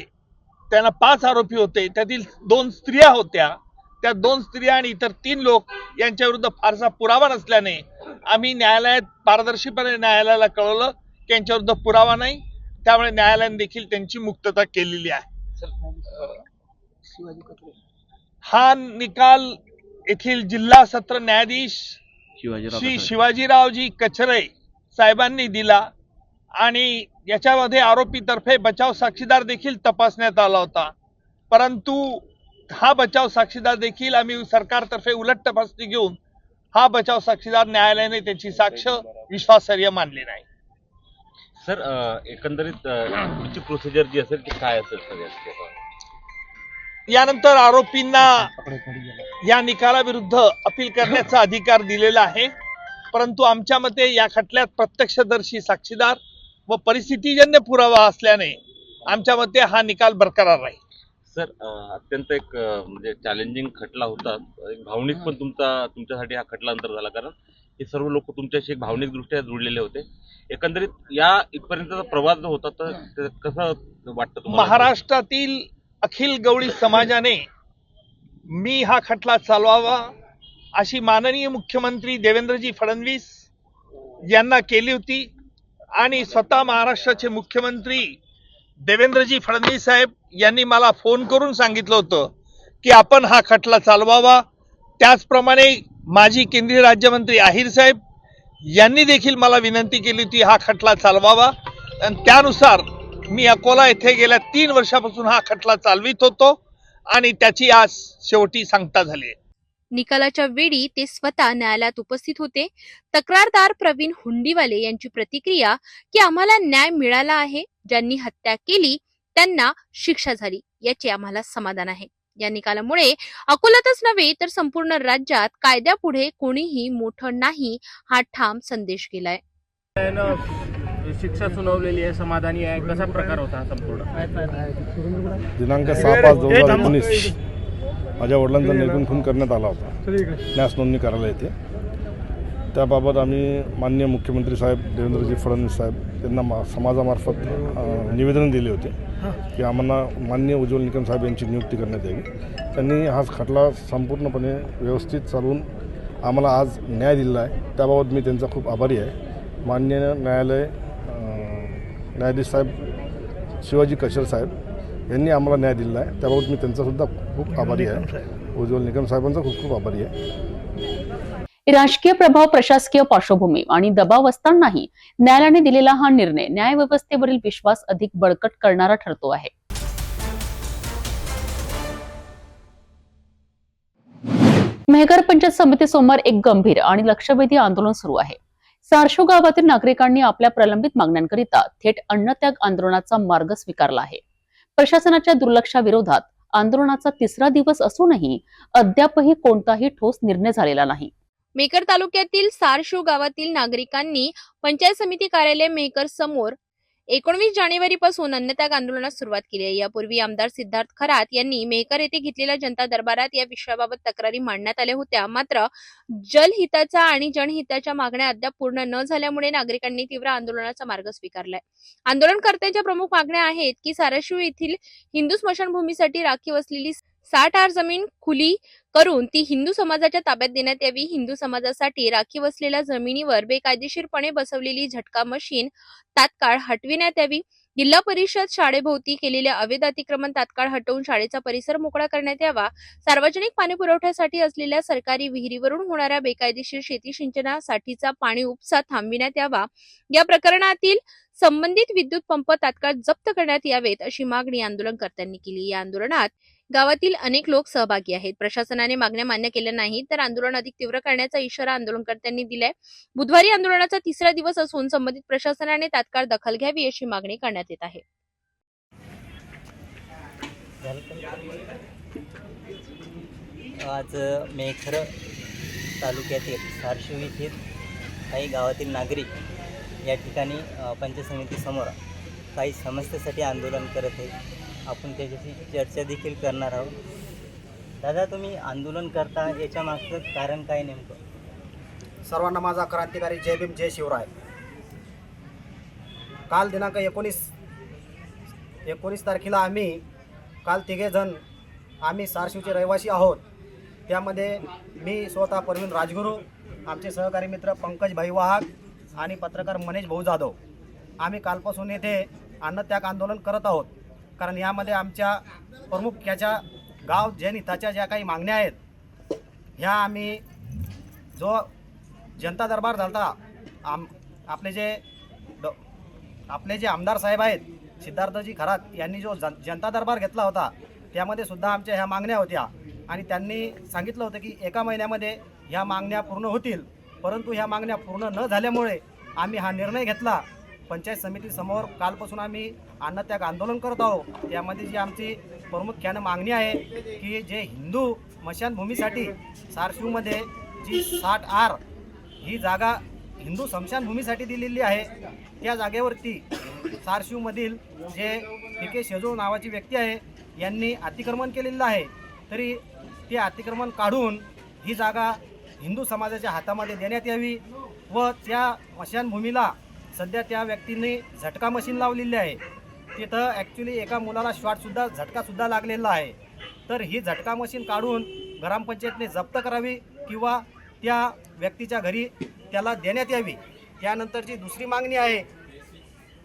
त्यांना 5 आरोपी होते, त्यातील 2 स्त्रिया होत्या. त्या 2 स्त्रिया आणि इतर 3 लोक यांच्या विरुद्ध फारसा पुरावा नसल्याने आम्ही न्यायालयात पारदर्शीपणे न्यायालयाला कळवलं की यांच्या विरुद्ध पुरावा नाही, त्यामुळे न्यायालयाने देखील त्यांची मुक्तता केलेली आहे. हा निकाल येथील जिल्हा सत्र न्यायाधीश श्री शिवाजीरावजी कचरे साहेबांनी दिला आणि याच्यामध्ये आरोपीतर्फे बचाव साक्षीदार देखील तपासण्यात आला होता. परंतु हा बचाव साक्षीदार देखील आम्ही सरकारतर्फे उलट तपासणी घेऊन हा बचाव साक्षीदार न्यायालयाने त्याची साक्ष विश्वासार्ह मानली नाही. सर, एकंदरीत पुढची प्रोसिजर जी असेल ती काय असेल सर? यानंतर आरोपींना या निकालाविरुद्ध अपील करण्याचा अधिकार दिलेला आहे. परंतु आमच्या मते या खटल्यात प्रत्यक्षदर्शी साक्षीदार व परिस्थितीजन्य पुरावा असल्याने आमच्या मते हा निकाल बरकरार राहील. सर, अत्यंत एक म्हणजे चॅलेंजिंग खटला होता. एक भावनिक पण तुमच्यासाठी हा खटला अंतर झाला, कारण हे सर्व लोक तुमच्याशी भावनिकदृष्ट्या जुळलेले होते. एकंदरीत या इथपर्यंतचा प्रवास जो होता तर कसं वाटतं तुम्हाला? महाराष्ट्रातील अखिल गवळी समाजाने मी हा खटला चालवावा अशी माननीय मुख्यमंत्री देवेंद्रजी फडणवीस यांना केली होती आणि स्वतः महाराष्ट्राचे मुख्यमंत्री देवेंद्रजी फडणवीस साहेब यांनी मला फोन करून सांगितलं होतं की आपण हा खटला चालवावा. त्याचप्रमाणे माजी केंद्रीय राज्यमंत्री आहिर साहेब यांनी देखील मला विनंती केली होती हा खटला चालवावा आणि त्यानुसार मी अकोला येथे गेल्या 3 वर्षापासून हा खटला चालवित होतो आणि त्याची आज शेवटी सांगता झाली. निकालाच्या वेळी ते स्वतः न्यायालयात उपस्थित होते. तक्रारदार प्रवीण हुंडीवाले यांची प्रतिक्रिया की आम्हाला न्याय मिळाला आहे, ज्यांनी हत्या केली त्यांना शिक्षा झाली याचे आम्हाला समाधान आहे. या निकालामुळे अकोल्यातच नव्हे तर संपूर्ण राज्यात कायद्यापुढे कोणीही मोठं नाही हा ठाम संदेश गेलाय. शिक्षा सुनावलेली आहे, समाधानी आहे. कसा प्रकार होता संपूर्ण? दिनांक 6/5/2019 माझ्या वडिलांचा निर्गुण खून करण्यात आला होता न्यास नोंदणी कार्यालय येथे. त्याबाबत आम्ही माननीय मुख्यमंत्री साहेब देवेंद्रजी फडणवीस साहेब यांना समाजामार्फत निवेदन दिले होते की आम्हाला माननीय उज्ज्वल निकम साहेब यांची नियुक्ती करण्यात यावी. त्यांनी हा खटला संपूर्णपणे व्यवस्थित चालवून आम्हाला आज न्याय दिला आहे. त्याबाबत मी त्यांचा खूप आभारी आहे. माननीय न्यायाधीश साहेब शिवाजी कशर साहेब यांनी आम्हाला न्याय दिला आहे. त्याबाबत मी त्यांचासुद्धा खूप आभारी आहे. उज्ज्वल निकम साहेबांचा खूप खूप आभारी आहे. राजकीय प्रभाव, प्रशासकीय पार्श्वभूमी आणि दबाव असतानाही न्यायालयाने दिलेला हा निर्णय न्यायव्यवस्थेवरील विश्वास अधिक बळकट करणारा ठरतो आहे. मेहकर पंचायत समितीसमोर एक गंभीर आणि लक्षवेधी आंदोलन सुरू आहे. सारशू गावातील नागरिकांनी आपल्या प्रलंबित मागण्यांकरिता थेट अन्नत्याग आंदोलनाचा मार्ग स्वीकारला आहे. प्रशासनाच्या दुर्लक्षाविरोधात आंदोलनाचा 3रा दिवस असूनही अद्यापही कोणताही ठोस निर्णय झालेला नाही. मेहकर तालुक्यातील सारशू गावातील नागरिकांनी पंचायत समिती कार्यालय मेहकर समोर 19 जानेवारीपासून अन्नत्याग आंदोलनास सुरुवात केली आहे. यापूर्वी आमदार सिद्धार्थ खरात यांनी मेहकर येथे घेतलेल्या जनता दरबारात या विषयाबाबत तक्रारी मांडण्यात आल्या होत्या. मात्र जलहिताचा आणि जनहिताच्या मागण्या अद्याप पूर्ण न झाल्यामुळे नागरिकांनी तीव्र आंदोलनाचा मार्ग स्वीकारलाय. आंदोलनकर्त्यांच्या प्रमुख मागण्या आहेत की सारशू येथील हिंदू स्मशानभूमीसाठी राखीव असलेली 60 आर जमीन खुली करून ती हिंदू समाजाच्या ताब्यात देण्यात यावी. हिंदू समाजासाठी राखीव असलेल्या जमिनीवर बेकायदेशीरपणे बसवलेली झटका मशीन तात्काळ हटविण्यात यावी. जिल्हा परिषद शाळेभोवती केलेले अवैध अतिक्रमण तात्काळ हटवून शाळेचा परिसर मोकळा करण्यात यावा. सार्वजनिक पाणी पुरवठ्यासाठी असलेल्या सरकारी विहिरीवरून होणाऱ्या बेकायदेशीर शेती सिंचनासाठीचा पाणी उपसा थांबविण्यात यावा. या प्रकरणातील संबंधित विद्युत पंप तात्काळ जप्त करण्यात यावेत अशी मागणी आंदोलनकर्त्यांनी केली. या आंदोलनात गावातील अनेक लोक सहभागी आहेत. प्रशासनाने मागण्या मान्य केल्या नाही तर आंदोलन अधिक तीव्र करण्याचा इशारा आंदोलनकर्त्यांनी दिलाय. बुधवारी आंदोलनाचा 3रा दिवस असून संबंधित प्रशासनाने तात्काळ दखल घ्यावी अशी मागणी करण्यात येत आहे. आज मेहकर तालुक्यातील सारशू येथील काही गावातील नागरिक या ठिकाणी पंचायत समितीसमोर काही समस्येसाठी आंदोलन करत आहेत. आपण त्याच्याशी चर्चा देखील करणार आहोत. दादा, तुम्ही आंदोलन करता याच्या मागचं कारण काय नेमकं? सर्वांना माझा क्रांतिकारी जय भीम जय शिवराय. काल दिनांक 19 तारखेला आम्ही काल 3 जण आम्ही सारशूचे रहिवासी आहोत. त्यामध्ये मी स्वतः परवीन राजगुरू, आमचे सहकारी मित्र पंकज भाई वाहक आणि पत्रकार मनीष भाऊ जाधव. आम्ही कालपासून येथे अन्नत्याग आंदोलन करत आहोत. कारण यामध्ये आमच्या प्रमुख्याच्या गाव जनहिताच्या ज्या काही मागण्या आहेत ह्या आम्ही जो जनता दरबार झाला आपले जे आमदार साहेब आहेत सिद्धार्थजी खरात यांनी जो जनता दरबार घेतला होता त्यामध्ये सुद्धा आमच्या ह्या मागण्या होत्या आणि त्यांनी सांगितलं होतं की 1 महिन्यामध्ये ह्या मागण्या पूर्ण होतील. परंतु ह्या मागण्या पूर्ण न झाल्यामुळे आम्ही हा निर्णय घेतला. पंचायत समितीसमोर कालपासून आम्ही अन्नत्याग आंदोलन करत आहोत. त्यामध्ये जी आमची प्रामुख्यानं मागणी आहे की जे हिंदू स्मशानभूमीसाठी सारशूमध्ये जी 60 आर ही जागा हिंदू स्मशानभूमीसाठी दिलेली आहे त्या जागेवरती सारशूमधील जे PK शेजूळ नावाची व्यक्ती आहे यांनी अतिक्रमण केलेलं आहे. तरी ते अतिक्रमण काढून ही जागा हिंदू समाजाच्या हातामध्ये देण्यात यावी व त्या स्मशानभूमीला सध्या त्या व्यक्तींनी झटका मशीन लावलेली आहे. तिथं ॲक्च्युली एका मुलाला झटकासुद्धा लागलेला आहे. तर ही झटका मशीन काढून ग्रामपंचायतने जप्त करावी किंवा त्या व्यक्तीच्या घरी त्याला देण्यात यावी. त्यानंतरची दुसरी मागणी आहे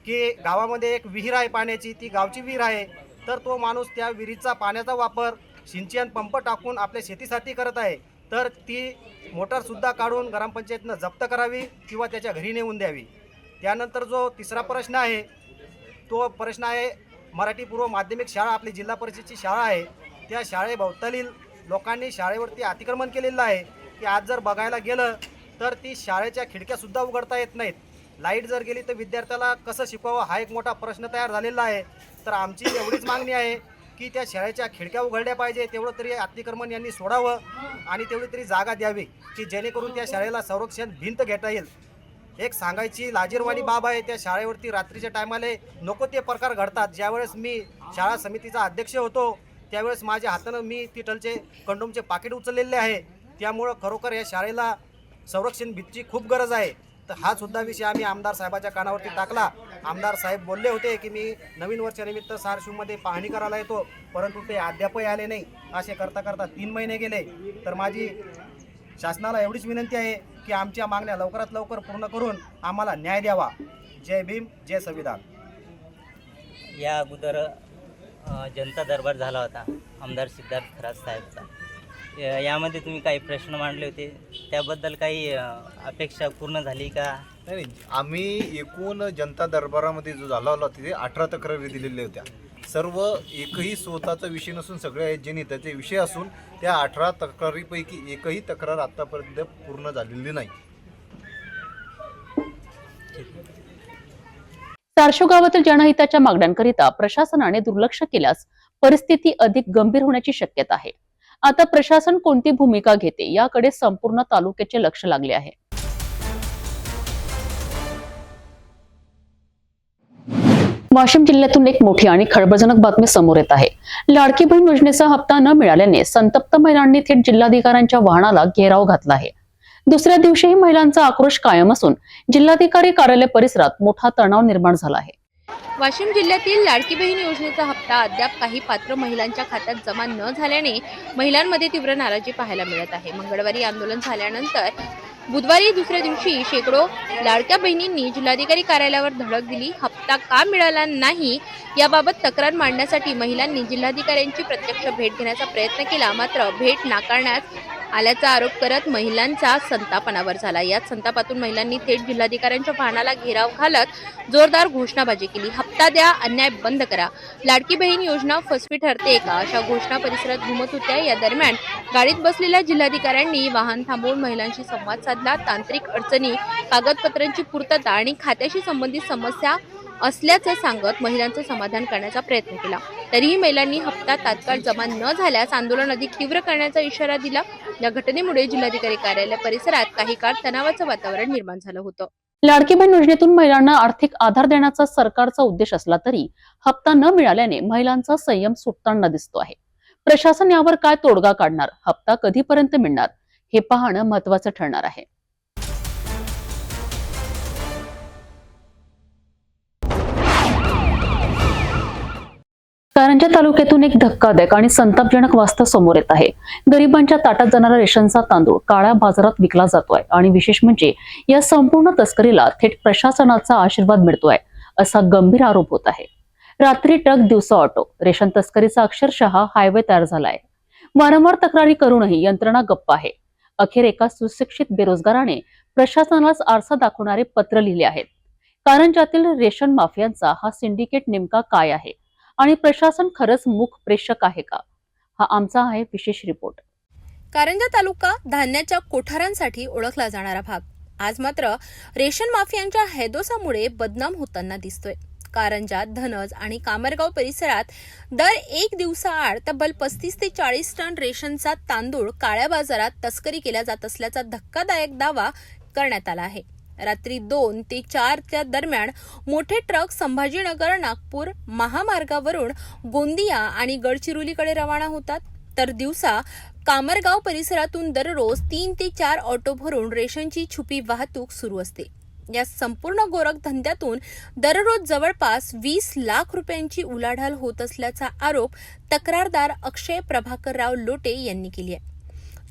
की गावामध्ये एक विहीर आहे पाण्याची, ती गावची विहीर आहे. तर तो माणूस त्या विहिरीचा पाण्याचा वापर सिंचन पंप टाकून आपल्या शेतीसाठी करत आहे. तर ती मोटारसुद्धा काढून ग्रामपंचायतनं जप्त करावी किंवा त्याच्या घरी नेऊन द्यावी. त्यानंतर जो तिसरा प्रश्न आहे तो प्रश्न आहे मराठी पूर्व माध्यमिक शाळा, आपली जिल्हा परिषदची शाळा आहे. त्या शाळेभोवतालील लोकांनी शाळेवरती अतिक्रमण केलेलं आहे की आज जर बघायला गेलं तर ती शाळेच्या खिडक्यासुद्धा उघडता येत नाहीत. लाईट जर गेली तर विद्यार्थ्याला कसं शिकवावं हा एक मोठा प्रश्न तयार झालेला आहे. तर आमची एवढीच मागणी आहे की त्या शाळेच्या खिडक्या उघडल्या पाहिजे, तेवढं तरी अतिक्रमण यांनी सोडावं आणि तेवढी तरी जागा द्यावी की जेणेकरून त्या शाळेला संरक्षण भिंत घेता येईल. एक सांगायची लाजीरवाणी बाब आहे, त्या शाळेवरती रात्रीच्या टायमाला नको ते प्रकार घडतात. ज्यावेळेस मी शाळा समितीचा अध्यक्ष होतो त्यावेळेस माझ्या हातानं मी तिथलचे कंडोमचे पाकिट उचललेले आहे. त्यामुळं खरोखर या शाळेला संरक्षण भिंतीची खूप गरज आहे. तर हा सुद्धा विषय आम्ही आमदार साहेबाच्या कानावरती टाकला. आमदार साहेब बोलले होते की मी नवीन वर्षानिमित्त सारशिवमध्ये पाहणी करायला येतो, परंतु ते अद्यापही आले नाही. असे करता करता 3 महिने गेले. तर माझी शासनाला एवढीच विनंती आहे की आमच्या मागण्या लवकरात लवकर पूर्ण करून आम्हाला न्याय द्यावा. जय भीम, जय संविधान. या अगोदर जनता दरबार झाला होता आमदार सिद्धार्थ खरात साहेबचा. यामध्ये तुम्ही काही प्रश्न मांडले होते, त्याबद्दल काही अपेक्षा पूर्ण झाली का? नाही, आम्ही एकूण जनता दरबारामध्ये जो झाला होता तिथे 18 तक्रारी दिलेल्या होत्या. सर्व एकही स्वतःचा विषय नसून सगळे जे नेत्याचे विषय असून त्या 18 तक्रारीपैकी एकही तक्रार आतापर्यंत पूर्ण झालेली नाही. सारशिव गावातील जनहिताच्या मागण्यांकरिता प्रशासनाने दुर्लक्ष केल्यास परिस्थिती अधिक गंभीर होण्याची शक्यता आहे. आता प्रशासन कोणती भूमिका घेते याकडे संपूर्ण तालुक्याचे लक्ष लागले आहे. वाशिम जिल्ह्यातून एक मोठी आणि खळबळजनक बातमी समोर येत आहे. लाडकी बहीण योजनेचा हप्ता न मिळाल्याने संतप्त महिलांनी थेट जिल्हाधिकाऱ्यांच्या वाहनाला घेराव घातला आहे. दुसऱ्या दिवशीही महिलांचा आक्रोश कायम असून जिल्हाधिकारी कार्यालय परिसरात मोठा तणाव निर्माण झाला आहे. वाशिम जिल्ह्यातील लाडकी बहीण योजनेचा हप्ता अद्याप काही पात्र महिलांच्या खात्यात जमा न झाल्याने महिलांमध्ये तीव्र नाराजी पाहायला मिळत आहे. मंगळवारी आंदोलन झाल्यानंतर बुधवारी दुसऱ्या दिवशी शेकडो लाडक्या बहिणींनी जिल्हाधिकारी कार्यालयावर धडक दिली. हप्ता का मिळाला नाही याबाबत तक्रार मांडण्यासाठी महिलांनी जिल्हाधिकाऱ्यांची प्रत्यक्ष भेट घेण्याचा प्रयत्न केला, मात्र भेट नाकारण्यात आल्याचा आरोप करत महिलांचा संताप अनावर झाला. याच संतापातून महिलांनी थेट जिल्हाधिकाऱ्यांच्या वाहनाला घेराव घालत जोरदार घोषणाबाजी केली. हप्ता द्या, अन्याय बंद करा, लाडकी बहीण योजना फसवी ठरते का, अशा घोषणा परिसरात घुमत होत्या. या दरम्यान गाडीत बसलेल्या जिल्हाधिकाऱ्यांनी वाहन थांबवून महिलांशी संवाद साधला. तांत्रिक अडचणी, कागदपत्रांची पूर्तता आणि खात्याशी संबंधित समस्या असल्याचे सांगत महिलांचे समाधान करण्याचा प्रयत्न केला. तरीही महिलांनी हप्ता तात्काळ जमा न झाल्यास आंदोलन अधिक तीव्र करण्याचा इशारा दिला. या घटनेमुळे जिल्हाधिकारी कार्यालय परिसरात काही काळ तणावाचं वातावरण निर्माण झालं होतं. लाडकी बहीण योजनेतून महिलांना आर्थिक आधार देण्याचा सरकारचा उद्देश असला तरी हप्ता न मिळाल्याने महिलांचा संयम सुटताना दिसतो आहे. प्रशासन यावर काय तोडगा काढणार, हप्ता कधीपर्यंत मिळणार हे पाहणं महत्त्वाचं ठरणार आहे. कारंजा तालुक्यातून एक धक्कादायक आणि संतापजनक वास्तव समोर येत आहे. गरिबांच्या ताटात जाणारा रेशनचा तांदूळ काळ्या बाजारात विकला जातोय आणि विशेष म्हणजे या संपूर्ण तस्करीला थेट प्रशासनाचा आशीर्वाद मिळतोय असा गंभीर आरोप होत आहे. रात्री ट्रक, दिवसा ऑटो, रेशन तस्करीचा अक्षरशः हायवे तयार झालाय. वारंवार तक्रारी करूनही यंत्रणा गप्प आहे. अखेर एका सुशिक्षित बेरोजगाराने प्रशासनालाच आरसा दाखवणारे पत्र लिहिले आहेत. कारंजातील रेशन माफियांचा हा सिंडिकेट नेमका काय आहे आणि प्रशासन खरंच मूक प्रेक्षक आहे का, हा आमचा आहे विशेष रिपोर्ट. कारंजा तालुका धान्याच्या कोठारांसाठी ओळखला जाणारा भाग आज मात्र रेशन माफियांच्या हैदोसामुळे बदनाम होताना दिसतोय. कारंजात, धनज आणि कामरगाव परिसरात दर एक दिवसाआड तब्बल 35 ते 40 टन रेशनचा तांदूळ काळ्या बाजारात तस्करी केल्या जात असल्याचा धक्कादायक दावा करण्यात आला आहे. रात्री 2 ते 4 च्या दरम्यान मोठे ट्रक संभाजीनगर, नागपूर महामार्गावरून गोंदिया आणि गडचिरोलीकडे रवाना होतात, तर दिवसा कामरगाव परिसरातून दररोज 3 ते 4 ऑटो भरून रेशनची छुपी वाहतूक सुरू असते. या संपूर्ण गोरखधंद्यातून दररोज जवळपास 20 लाख रुपयांची उलाढाल होत असल्याचा आरोप तक्रारदार अक्षय प्रभाकरराव लोटे यांनी केली आहे.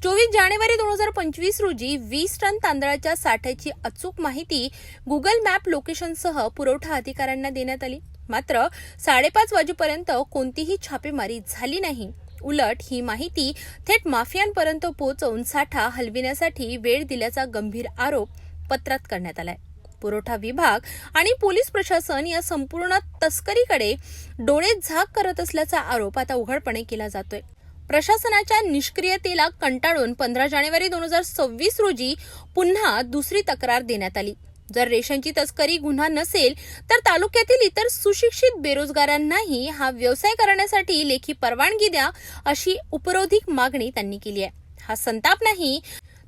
24 जानेवारी 2025 रोजी 20 टन तांदळाच्या साठ्याची अचूक माहिती गुगल मॅप लोकेशनसह पुरवठा अधिकाऱ्यांना देण्यात आली. मात्र 5:30 वाजेपर्यंत कोणतीही छापेमारी झाली नाही. उलट ही माहिती थेट माफियांपर्यंत पोहोचवून साठा हलविण्यासाठी वेळ दिल्याचा गंभीर आरोप पत्रात करण्यात आलाय. पुरवठा विभाग आणि पोलीस प्रशासन या संपूर्ण तस्करीकडे डोळे झाक करत असल्याचा आरोप आता उघडपणे केला जातोय. प्रशासनाच्या निष्क्रियतेला कंटाळून 15 जानेवारी 2026 रोजी पुन्हा दुसरी तक्रार देण्यात आली. जर रेशनची तस्करी गुन्हा नसेल तर तालुक्यातील इतर सुशिक्षित बेरोजगारांनाही हा व्यवसाय करण्यासाठी लेखी परवानगी द्या, अशी उपरोधिक मागणी त्यांनी केली आहे. हा संताप नाही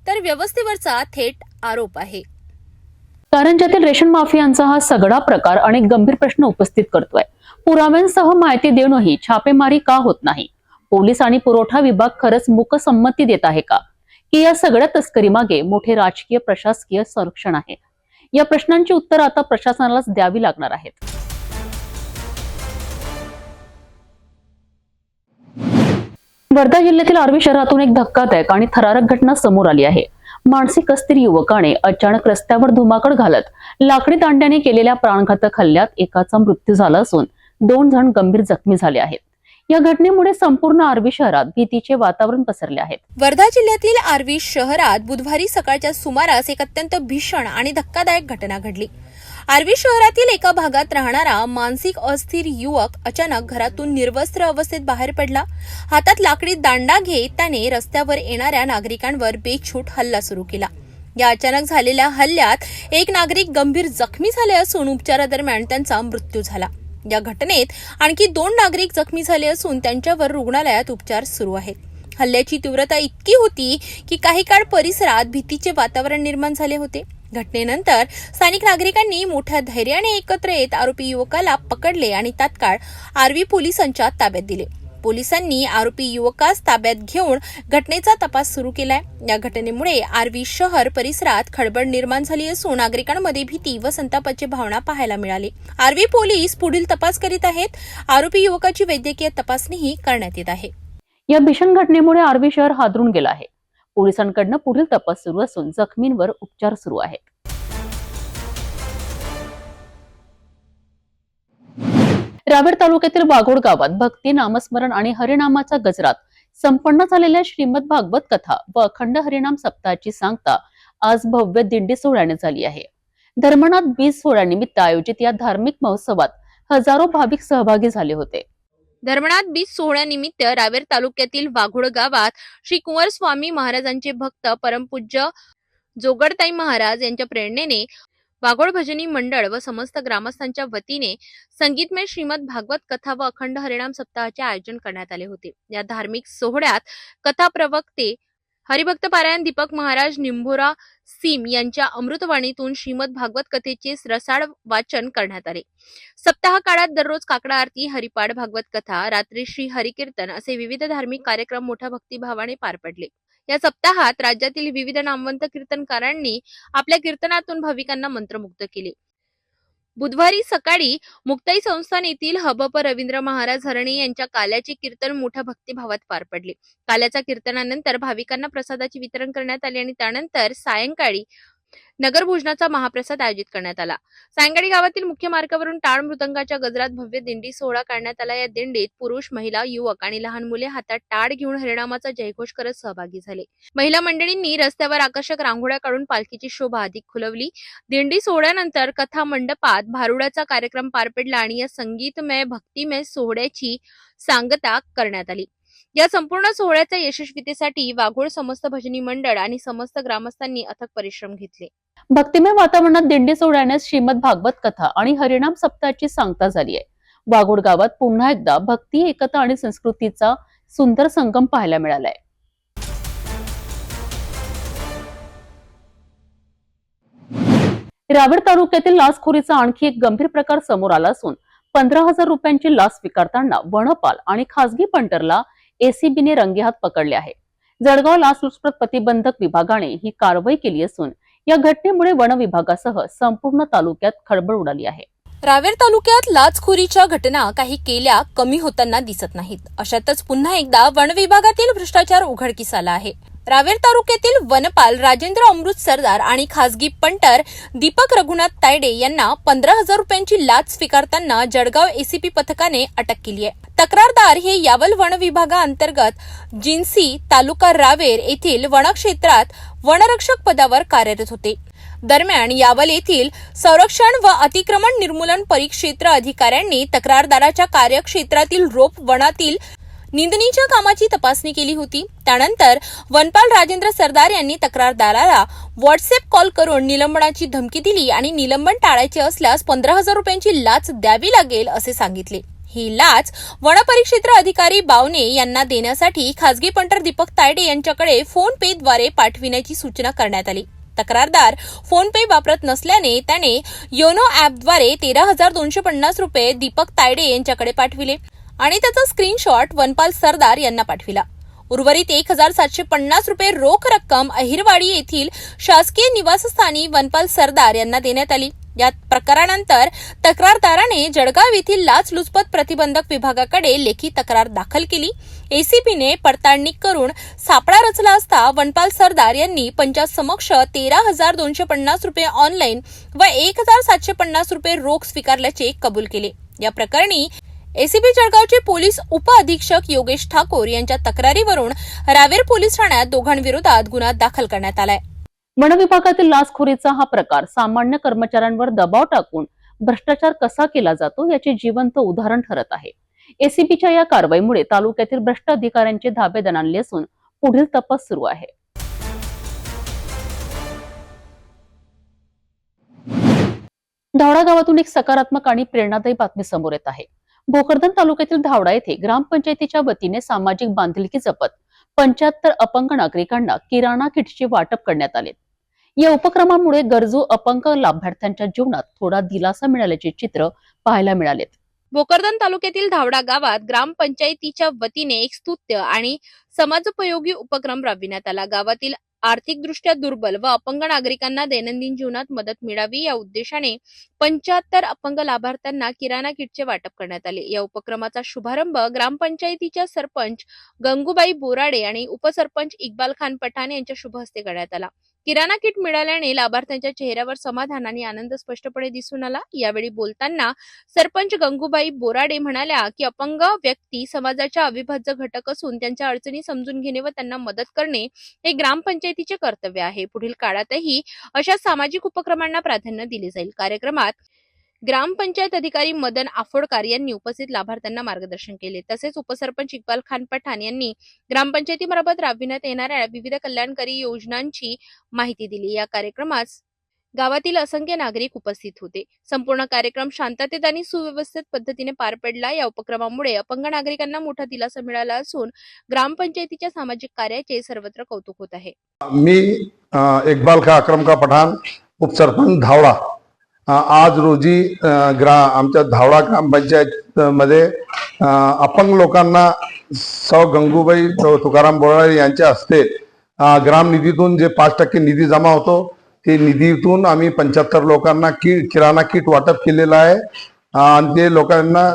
तर व्यवस्थेवरचा थेट आरोप आहे. कारंजातील रेशन माफियांचा हा सगळा प्रकार अनेक गंभीर प्रश्न उपस्थित करतोय. पुराव्यांसह माहिती देऊनही छापेमारी का होत नाही? पोलीस आणि पुरवठा विभाग खरंच मूकसंमती देत आहे का, की या सगळ्या तस्करी मागे मोठे राजकीय प्रशासकीय संरक्षण आहे? या प्रश्नांची उत्तर आता प्रशासनालाच द्यावी लागणार आहेत. वर्धा जिल्ह्यातील आर्वी शहरातून एक धक्कादायक आणि थरारक घटना समोर आली आहे. मानसिक अस्थिर युवकाने अचानक रस्त्यावर धुमाकूळ घालत लाकडी दांड्याने केलेल्या प्राणघातक हल्ल्यात एकाचा मृत्यू झाला असून 2 जण गंभीर जखमी झाले आहेत. या घटनेमुळे संपूर्ण आर्वी शहरात भीतीचे वातावरण पसरले आहे. वर्धा जिल्ह्यातील आर्वी शहरात बुधवारी सकाळच्या सुमारास एक अत्यंत भीषण आणि धक्कादायक घटना घडली. आर्वी शहरातील एका भागात राहणारा मानसिक अस्थिर युवक अचानक घरातून निर्वस्त्र अवस्थेत बाहेर पडला. हातात लाकडी दांडा घेत त्याने रस्त्यावर येणाऱ्या नागरिकांवर बेछूट हल्ला सुरू केला. या अचानक झालेल्या हल्ल्यात एक नागरिक गंभीर जखमी झाले असून उपचारादरम्यान त्यांचा मृत्यू झाला. या घटनेत आणखी 2 नागरिक जखमी झाले असून त्यांच्यावर रुग्णालयात उपचार सुरू आहेत. हल्ल्याची तीव्रता इतकी होती की काही काळ परिसरात भीतीचे वातावरण निर्माण झाले होते. घटनेनंतर स्थानिक नागरिकांनी मोठ्या धैर्याने एकत्र येत आरोपी युवकाला पकडले आणि तात्काळ आर्वी पोलिसांच्या ताब्यात दिले. पोलिसांनी आरोपी युवकास ताब्यात घेऊन घटनेचा तपास सुरू केलाय. या घटनेमुळे आर्वी शहर परिसरात खळबळ निर्माण झाली असून नागरिकांमध्ये भीती व संतापाची भावना पाहायला मिळाली. आर्वी पोलीस पुढील तपास करीत आहेत. आरोपी युवकाची वैद्यकीय तपासणीही करण्यात येत आहे. या भीषण घटनेमुळे आर्वी शहर हादरून गेलं आहे. पोलिसांकडून पुढील तपास सुरू असून जखमींवर उपचार सुरू आहेत. रावेर तालुक्यातील वाघोड गावात भक्ती, नामस्मरण आणि हरिनामाच्या गजरात संपन्न झालेल्या श्रीमद भागवत कथा व अखंड हरिनाम सप्ताहाची सांगता आज भव्य दिंडी सोहळ्याने झाली आहे. धर्मनाथ बीज सोहळ्यानिमित्त आयोजित या धार्मिक महोत्सवात हजारो भाविक सहभागी झाले होते. धर्मनाथ बीज सोहळ्यानिमित्त रावेर तालुक्यातील वाघोड गावात श्री कुंवर स्वामी महाराजांचे भक्त परमपूज्य जोगडताई महाराज यांच्या प्रेरणेने वाघोड भजनी मंडळ व समस्त ग्रामस्थांच्या वतीने संगीतमय श्रीमद भागवत कथा व अखंड हरिनाम सप्ताहाचे आयोजन करण्यात आले होते. या धार्मिक सोहळ्यात कथा प्रवक्ते हरिभक्त पारायण दीपक महाराज निंभोरा सीम यांच्या अमृतवाणीतून श्रीमद भागवत कथेचे रसाळ वाचन करण्यात आले. सप्ताह काळात दररोज काकडा आरती, हरिपाठ, भागवत कथा, रात्री श्री हरिकीर्तन असे विविध धार्मिक कार्यक्रम मोठ्या भक्तिभावाने पार पडले. या सप्ताहात राज्यातील विविध नामवंत कीर्तनकारांनी आपल्या कीर्तनातून भाविकांना मंत्रमुग्ध केले. बुधवारी सकाळी मुक्ताई संस्थान येथील हबप रवींद्र महाराज हरणे यांच्या काल्याचे कीर्तन मोठ्या भक्तिभावात पार पडले. काल्याच्या कीर्तनानंतर भाविकांना प्रसादाचे वितरण करण्यात आले आणि त्यानंतर सायंकाळी नगर भोजनाचा महाप्रसाद आयोजित करण्यात आला. सायंकाळी गावातील मुख्य मार्गावरून टाळ मृदंगाच्या गजरात भव्य दिंडी सोहळा काढण्यात आला. या दिंडीत पुरुष, महिला, युवक आणि लहान मुले हातात टाळ घेऊन हरिनामाचा जयघोष करत सहभागी झाले. महिला मंडळींनी रस्त्यावर आकर्षक रांगोळ्या काढून पालखीची शोभा अधिक खुलवली. दिंडी सोहळ्यानंतर कथा मंडपात भारुडाचा कार्यक्रम पार पडला आणि या संगीतमय भक्तिमय सोहळ्याची सांगता करण्यात आली. या संपूर्ण सोहळ्याच्या यशस्वीतेसाठी वाघोड समस्त भजनी मंडळ आणि समस्त ग्रामस्थांनी अथक परिश्रम घेतले. भक्तिमय वातावरणात दिंडी सोहळ्याने श्रीमद भागवत कथा आणि हरिनाम सप्ताहाची सांगता झाली आहे. वाघोड गावात पुन्हा एकदा भक्ती, एकता आणि संस्कृतीचा सुंदर संगम पाहायला मिळालाय. रावेर तालुक्यातील लाचखोरीचा आणखी एक गंभीर प्रकार समोर आला असून 15,000 रुपयांची लाच स्वीकारताना वनपाल आणि खासगी पंटरला एसीबीने रंगेहात पकडले आहे. जळगाव लाचलुचपत प्रतिबंधक विभागाने ही कारवाई केली असून या घटनेमुळे वन विभागासह संपूर्ण तालुक्यात खळबळ उडाली आहे. रावेर तालुक्यात लाचखोरीच्या घटना काही केल्या कमी होताना दिसत नाहीत. अशातच पुन्हा एकदा वन विभागातील भ्रष्टाचार उघडकीस आला आहे. रावेर तालुक्यातील वनपाल राजेंद्र अमृत सरदार आणि खासगी पंटर दीपक रघुनाथ तायडे यांना 15,000 रुपयांची लाच स्वीकारताना जळगाव एसीपी पथकाने अटक केली आहे. तक्रारदार हे यावल वन विभागाअंतर्गत जिन्सी तालुका रावेर येथील वनक्षेत्रात वनरक्षक पदावर कार्यरत होते. दरम्यान यावल येथील संरक्षण व अतिक्रमण निर्मूलन परिक्षेत्र अधिकाऱ्यांनी तक्रारदाराच्या कार्यक्षेत्रातील रोप वनातील निंदणीच्या कामाची तपासणी केली होती. त्यानंतर वनपाल राजेंद्र सरदार यांनी तक्रारदाराला व्हॉट्सअप कॉल करून निलंबनाची धमकी दिली आणि निलंबन टाळायचे असल्यास 15,000 रुपयांची लाच द्यावी लागेल असे सांगितले. ही लाच वनपरिक्षेत्र अधिकारी बावने यांना देण्यासाठी खासगी पंटर दीपक तायडे यांच्याकडे फोन पे द्वारे पाठविण्याची सूचना करण्यात आली. तक्रारदार फोन पे वापरत नसल्याने त्याने योनो ॲपद्वारे 13,250 रुपये दीपक तायडे यांच्याकडे पाठविले आणि त्याचा स्क्रीनशॉट वनपाल सरदार यांना पाठविला. उर्वरित 1,750 रुपये रोख रक्कम अहिरवाडी येथील शासकीय निवासस्थानी वनपाल सरदार यांना देण्यात आली. या प्रकारानंतर तक्रारदाराने जळगाव येथील लाचलुचपत प्रतिबंधक विभागाकडे लेखी तक्रार दाखल केली. एसीपीने पडताळणी करून सापळा रचला असता वनपाल सरदार यांनी पंचायतसमक्ष 13,250 रुपये ऑनलाईन व 1,750 रुपये रोख स्वीकारल्याचे कबूल केले. या प्रकरणी एसीपी जळगावचे पोलीस उप अधीक्षक योगेश ठाकूर यांच्या तक्रारीवरून रावेर पोलीस ठाण्यात दोघांविरोधात गुन्हा दाखल करण्यात आलाय. वन विभागातील लाचखोरीचा हा प्रकार सामान्य कर्मचाऱ्यांवर दबाव टाकून भ्रष्टाचार कसा केला जातो याचे जिवंत उदाहरण ठरत आहे. एसीबीच्या या कारवाईमुळे तालुक्यातील भ्रष्ट अधिकाऱ्यांचे धाबे दणाणले असून पुढील तपास सुरू आहे. धावडा गावातून एक सकारात्मक आणि प्रेरणादायी बातमी समोर येत आहे. भोकरदन तालुक्यातील धावडा येथे ग्रामपंचायतीच्या वतीने सामाजिक बांधिलकी जपत 75 अपंग नागरिकांना किराणा किटचे वाटप करण्यात आले. या उपक्रमामुळे गरजू अपंग लाभार्थ्यांच्या जीवनात थोडा दिलासा मिळाल्याचे चित्र पाहायला मिळालेत. भोकरदन तालुक्यातील धावडा गावात ग्रामपंचायतीच्या वतीने एक स्तुत्य आणि समाजोपयोगी उपक्रम राबविण्यात आला. गावातील आर्थिकदृष्ट्या दुर्बल व अपंग नागरिकांना दैनंदिन जीवनात मदत मिळावी या उद्देशाने 75 अपंग लाभार्थ्यांना किराणा किटचे वाटप करण्यात आले. या उपक्रमाचा शुभारंभ ग्रामपंचायतीच्या सरपंच गंगूबाई बोराडे आणि उपसरपंच इक्बाल खान पठाण यांच्या शुभ हस्ते करण्यात आला. किराणा किट मिळाल्याने लाभार्थ्यांच्या चेहऱ्यावर समाधान आणि आनंद स्पष्टपणे दिसून आला. यावेळी बोलताना सरपंच गंगूबाई बोराडे म्हणाल्या की अपंग व्यक्ती समाजाचा अविभाज्य घटक असून त्यांच्या अडचणी समजून घेणे व त्यांना मदत करणे हे ग्रामपंचायतीचे कर्तव्य आहे. पुढील काळातही अशा सामाजिक उपक्रमांना प्राधान्य दिले जाईल. कार्यक्रमात ग्रामपंचायत अधिकारी मदन आफोडकर यांनी उपस्थित लाभार्थ्यांना मार्गदर्शन केले. तसेच उपसरपंच इक्बाल खान पठाण यांनी ग्रामपंचायतीमार्फत राबविण्यात येणाऱ्या विविध कल्याणकारी योजनांची माहिती दिली. या कार्यक्रमात गावातील असंख्य नागरिक उपस्थित होते. संपूर्ण कार्यक्रम शांततेत आणि सुव्यवस्थित पद्धतीने पार पडला. या उपक्रमामुळे अपंग नागरिकांना मोठा दिलासा मिळाला असून ग्रामपंचायतीच्या सामाजिक कार्याचे सर्वत्र कौतुक होत आहे. मी इक्बाल खा अक्रम का पठाण उपसरपंच धावडा आज रोजी आमच्या धावडा ग्रामपंचायत मध्ये अपंग लोकांना सौ गंगूबाई तुकाराम बोराडे यांच्या हस्ते ग्राम निधीतून जे 5% निधी जमा होतो ते निधीतून आम्ही 75 लोकांना किराणा किट वाटप केलेलं आहे. आणि ते लोकांना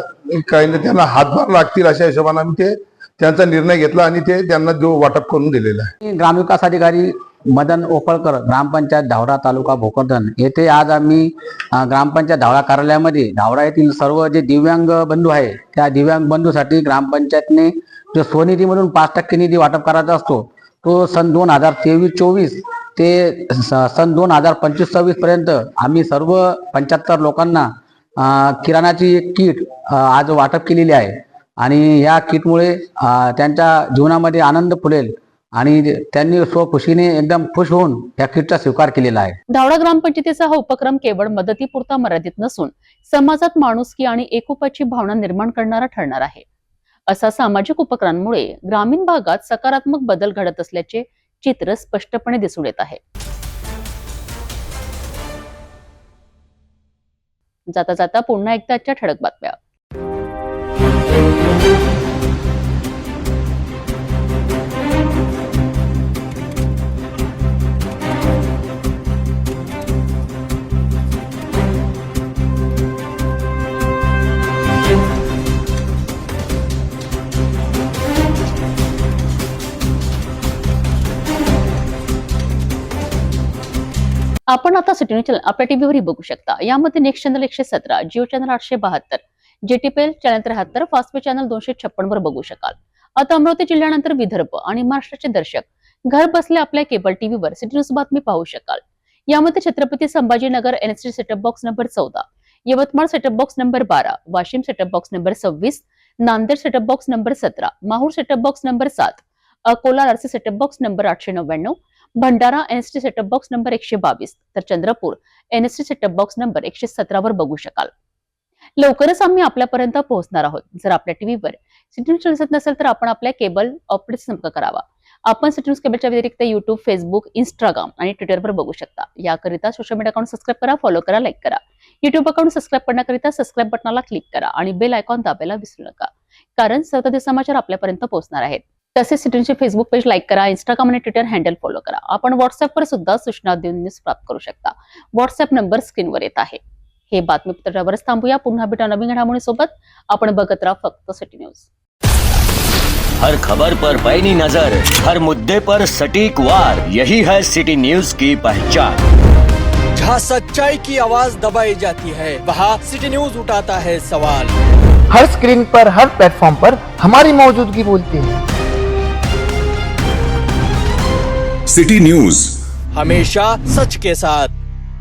काही ना त्यांना हातभार लागतील अशा हिशोबाने आम्ही त्यांचा निर्णय घेतला आणि ते त्यांना जो वाटप करून दिलेला आहे. ग्रामविकास अधिकारी मदन ओफळकर ग्रामपंचायत धावडा तालुका भोकरदन येथे आज आम्ही ग्रामपंचायत धावडा कार्यालयामध्ये धावडा येथील सर्व जे दिव्यांग बंधू आहे त्या दिव्यांग बंधूसाठी ग्रामपंचायतने जो स्वनिधीमधून 5% निधी वाटप करायचा असतो तो सन 2023-24 ते सन 2025-26 पर्यंत आम्ही सर्व 75 लोकांना किराणाची एक किट आज वाटप केलेली आहे. आणि या किटमुळे त्यांच्या जीवनामध्ये आनंद फुलेल आणि त्यांनी स्वखुशीने एकदम खुश होऊन या किटचा स्वीकार केलेला आहे. धावडा ग्रामपंचायतीचा हा उपक्रम केवळ मदतीपुरता मर्यादित नसून समाजात माणुसकी आणि एकोपाची भावना निर्माण करणारा ठरणार आहे. असा सामाजिक उपक्रमांमुळे ग्रामीण भागात सकारात्मक बदल घडत असल्याचे चित्र स्पष्टपणे दिसून येत आहे. जाता जाता पुन्हा एकदा आजच्या ठळक बातम्या. आपण आता सिटी न्यूज चॅनल आपल्या टीव्हीवरही बघू शकता. यामध्ये next channel 117, Jio channel 872, JTPL channel 73, Fastway channel 256 वर बघू शकाल. आता अमरावती जिल्ह्यानंतर विदर्भ आणि महाराष्ट्राचे दर्शक घर बसले आपल्या केबल टीव्हीवर सिटी न्यूज बातमी पाहू शकाल. यामध्ये Chhatrapati Sambhajinagar NST setup box number 14, Yavatmal setup box number 12, Washim setup box number 26, Nanded setup box number 17, Mahur setup box number 7, Akola RC setup box number 899, Bhandara NST setup box number 122, तर Chandrapur NST setup box number 117 वर बघू शकाल. लवकरच आम्ही आपल्यापर्यंत पोहोचणार आहोत. जर आपल्या टीव्हीवर सिटी न्यूज दिसत नसेल तर आपण आपल्या केबल ऑपरेटर संपर्क करावा. आपण सिटी न्यूज केबलच्या व्यतिरिक्त युट्यूब, फेसबुक, इंस्टाग्राम आणि ट्विटरवर बघू शकता. याकरिता सोशल मीडिया अकाउंट सबस्क्राईब करा, फॉलो करा, लाईक करा. युट्यूब अकाउंट सबस्क्राईब करण्याकरिता सबस्क्राईब बटनाला क्लिक करा आणि बेल आयकॉन दाबायला विसरू नका, कारण सतत समाचार आपल्यापर्यंत पोहोचणार आहेत. तसेच सिटी न्यूजचे फेसबुक पेज लाईक करा, इंस्टाग्राम आणि ट्विटर हँडल फॉलो करा. आपण व्हॉट्सअपवर सुद्धा सूचना देऊन न्यूज प्राप्त करू शकता. व्हॉट्सअप नंबर स्क्रीनवर येत आहे. हे बातमीपत्रावरच थांबूया. पुन्हा भेटा नवीन घडामोडींसोबत. आपण बघत राहा फक्त सिटी न्यूज. हर खबर पर पैनी नजर, हर मुद्दे पर सटीक वार, यही है सिटी न्यूज की पहचान. जहाँ सच्चाई की आवाज दबाई जाती है, वहाँ सिटी न्यूज उठाता है सवाल. हर स्क्रीन पर, हर प्लेटफॉर्म पर हमारी मौजूदगी बोलती है. सिटी न्यूज हमेशा सच के साथ.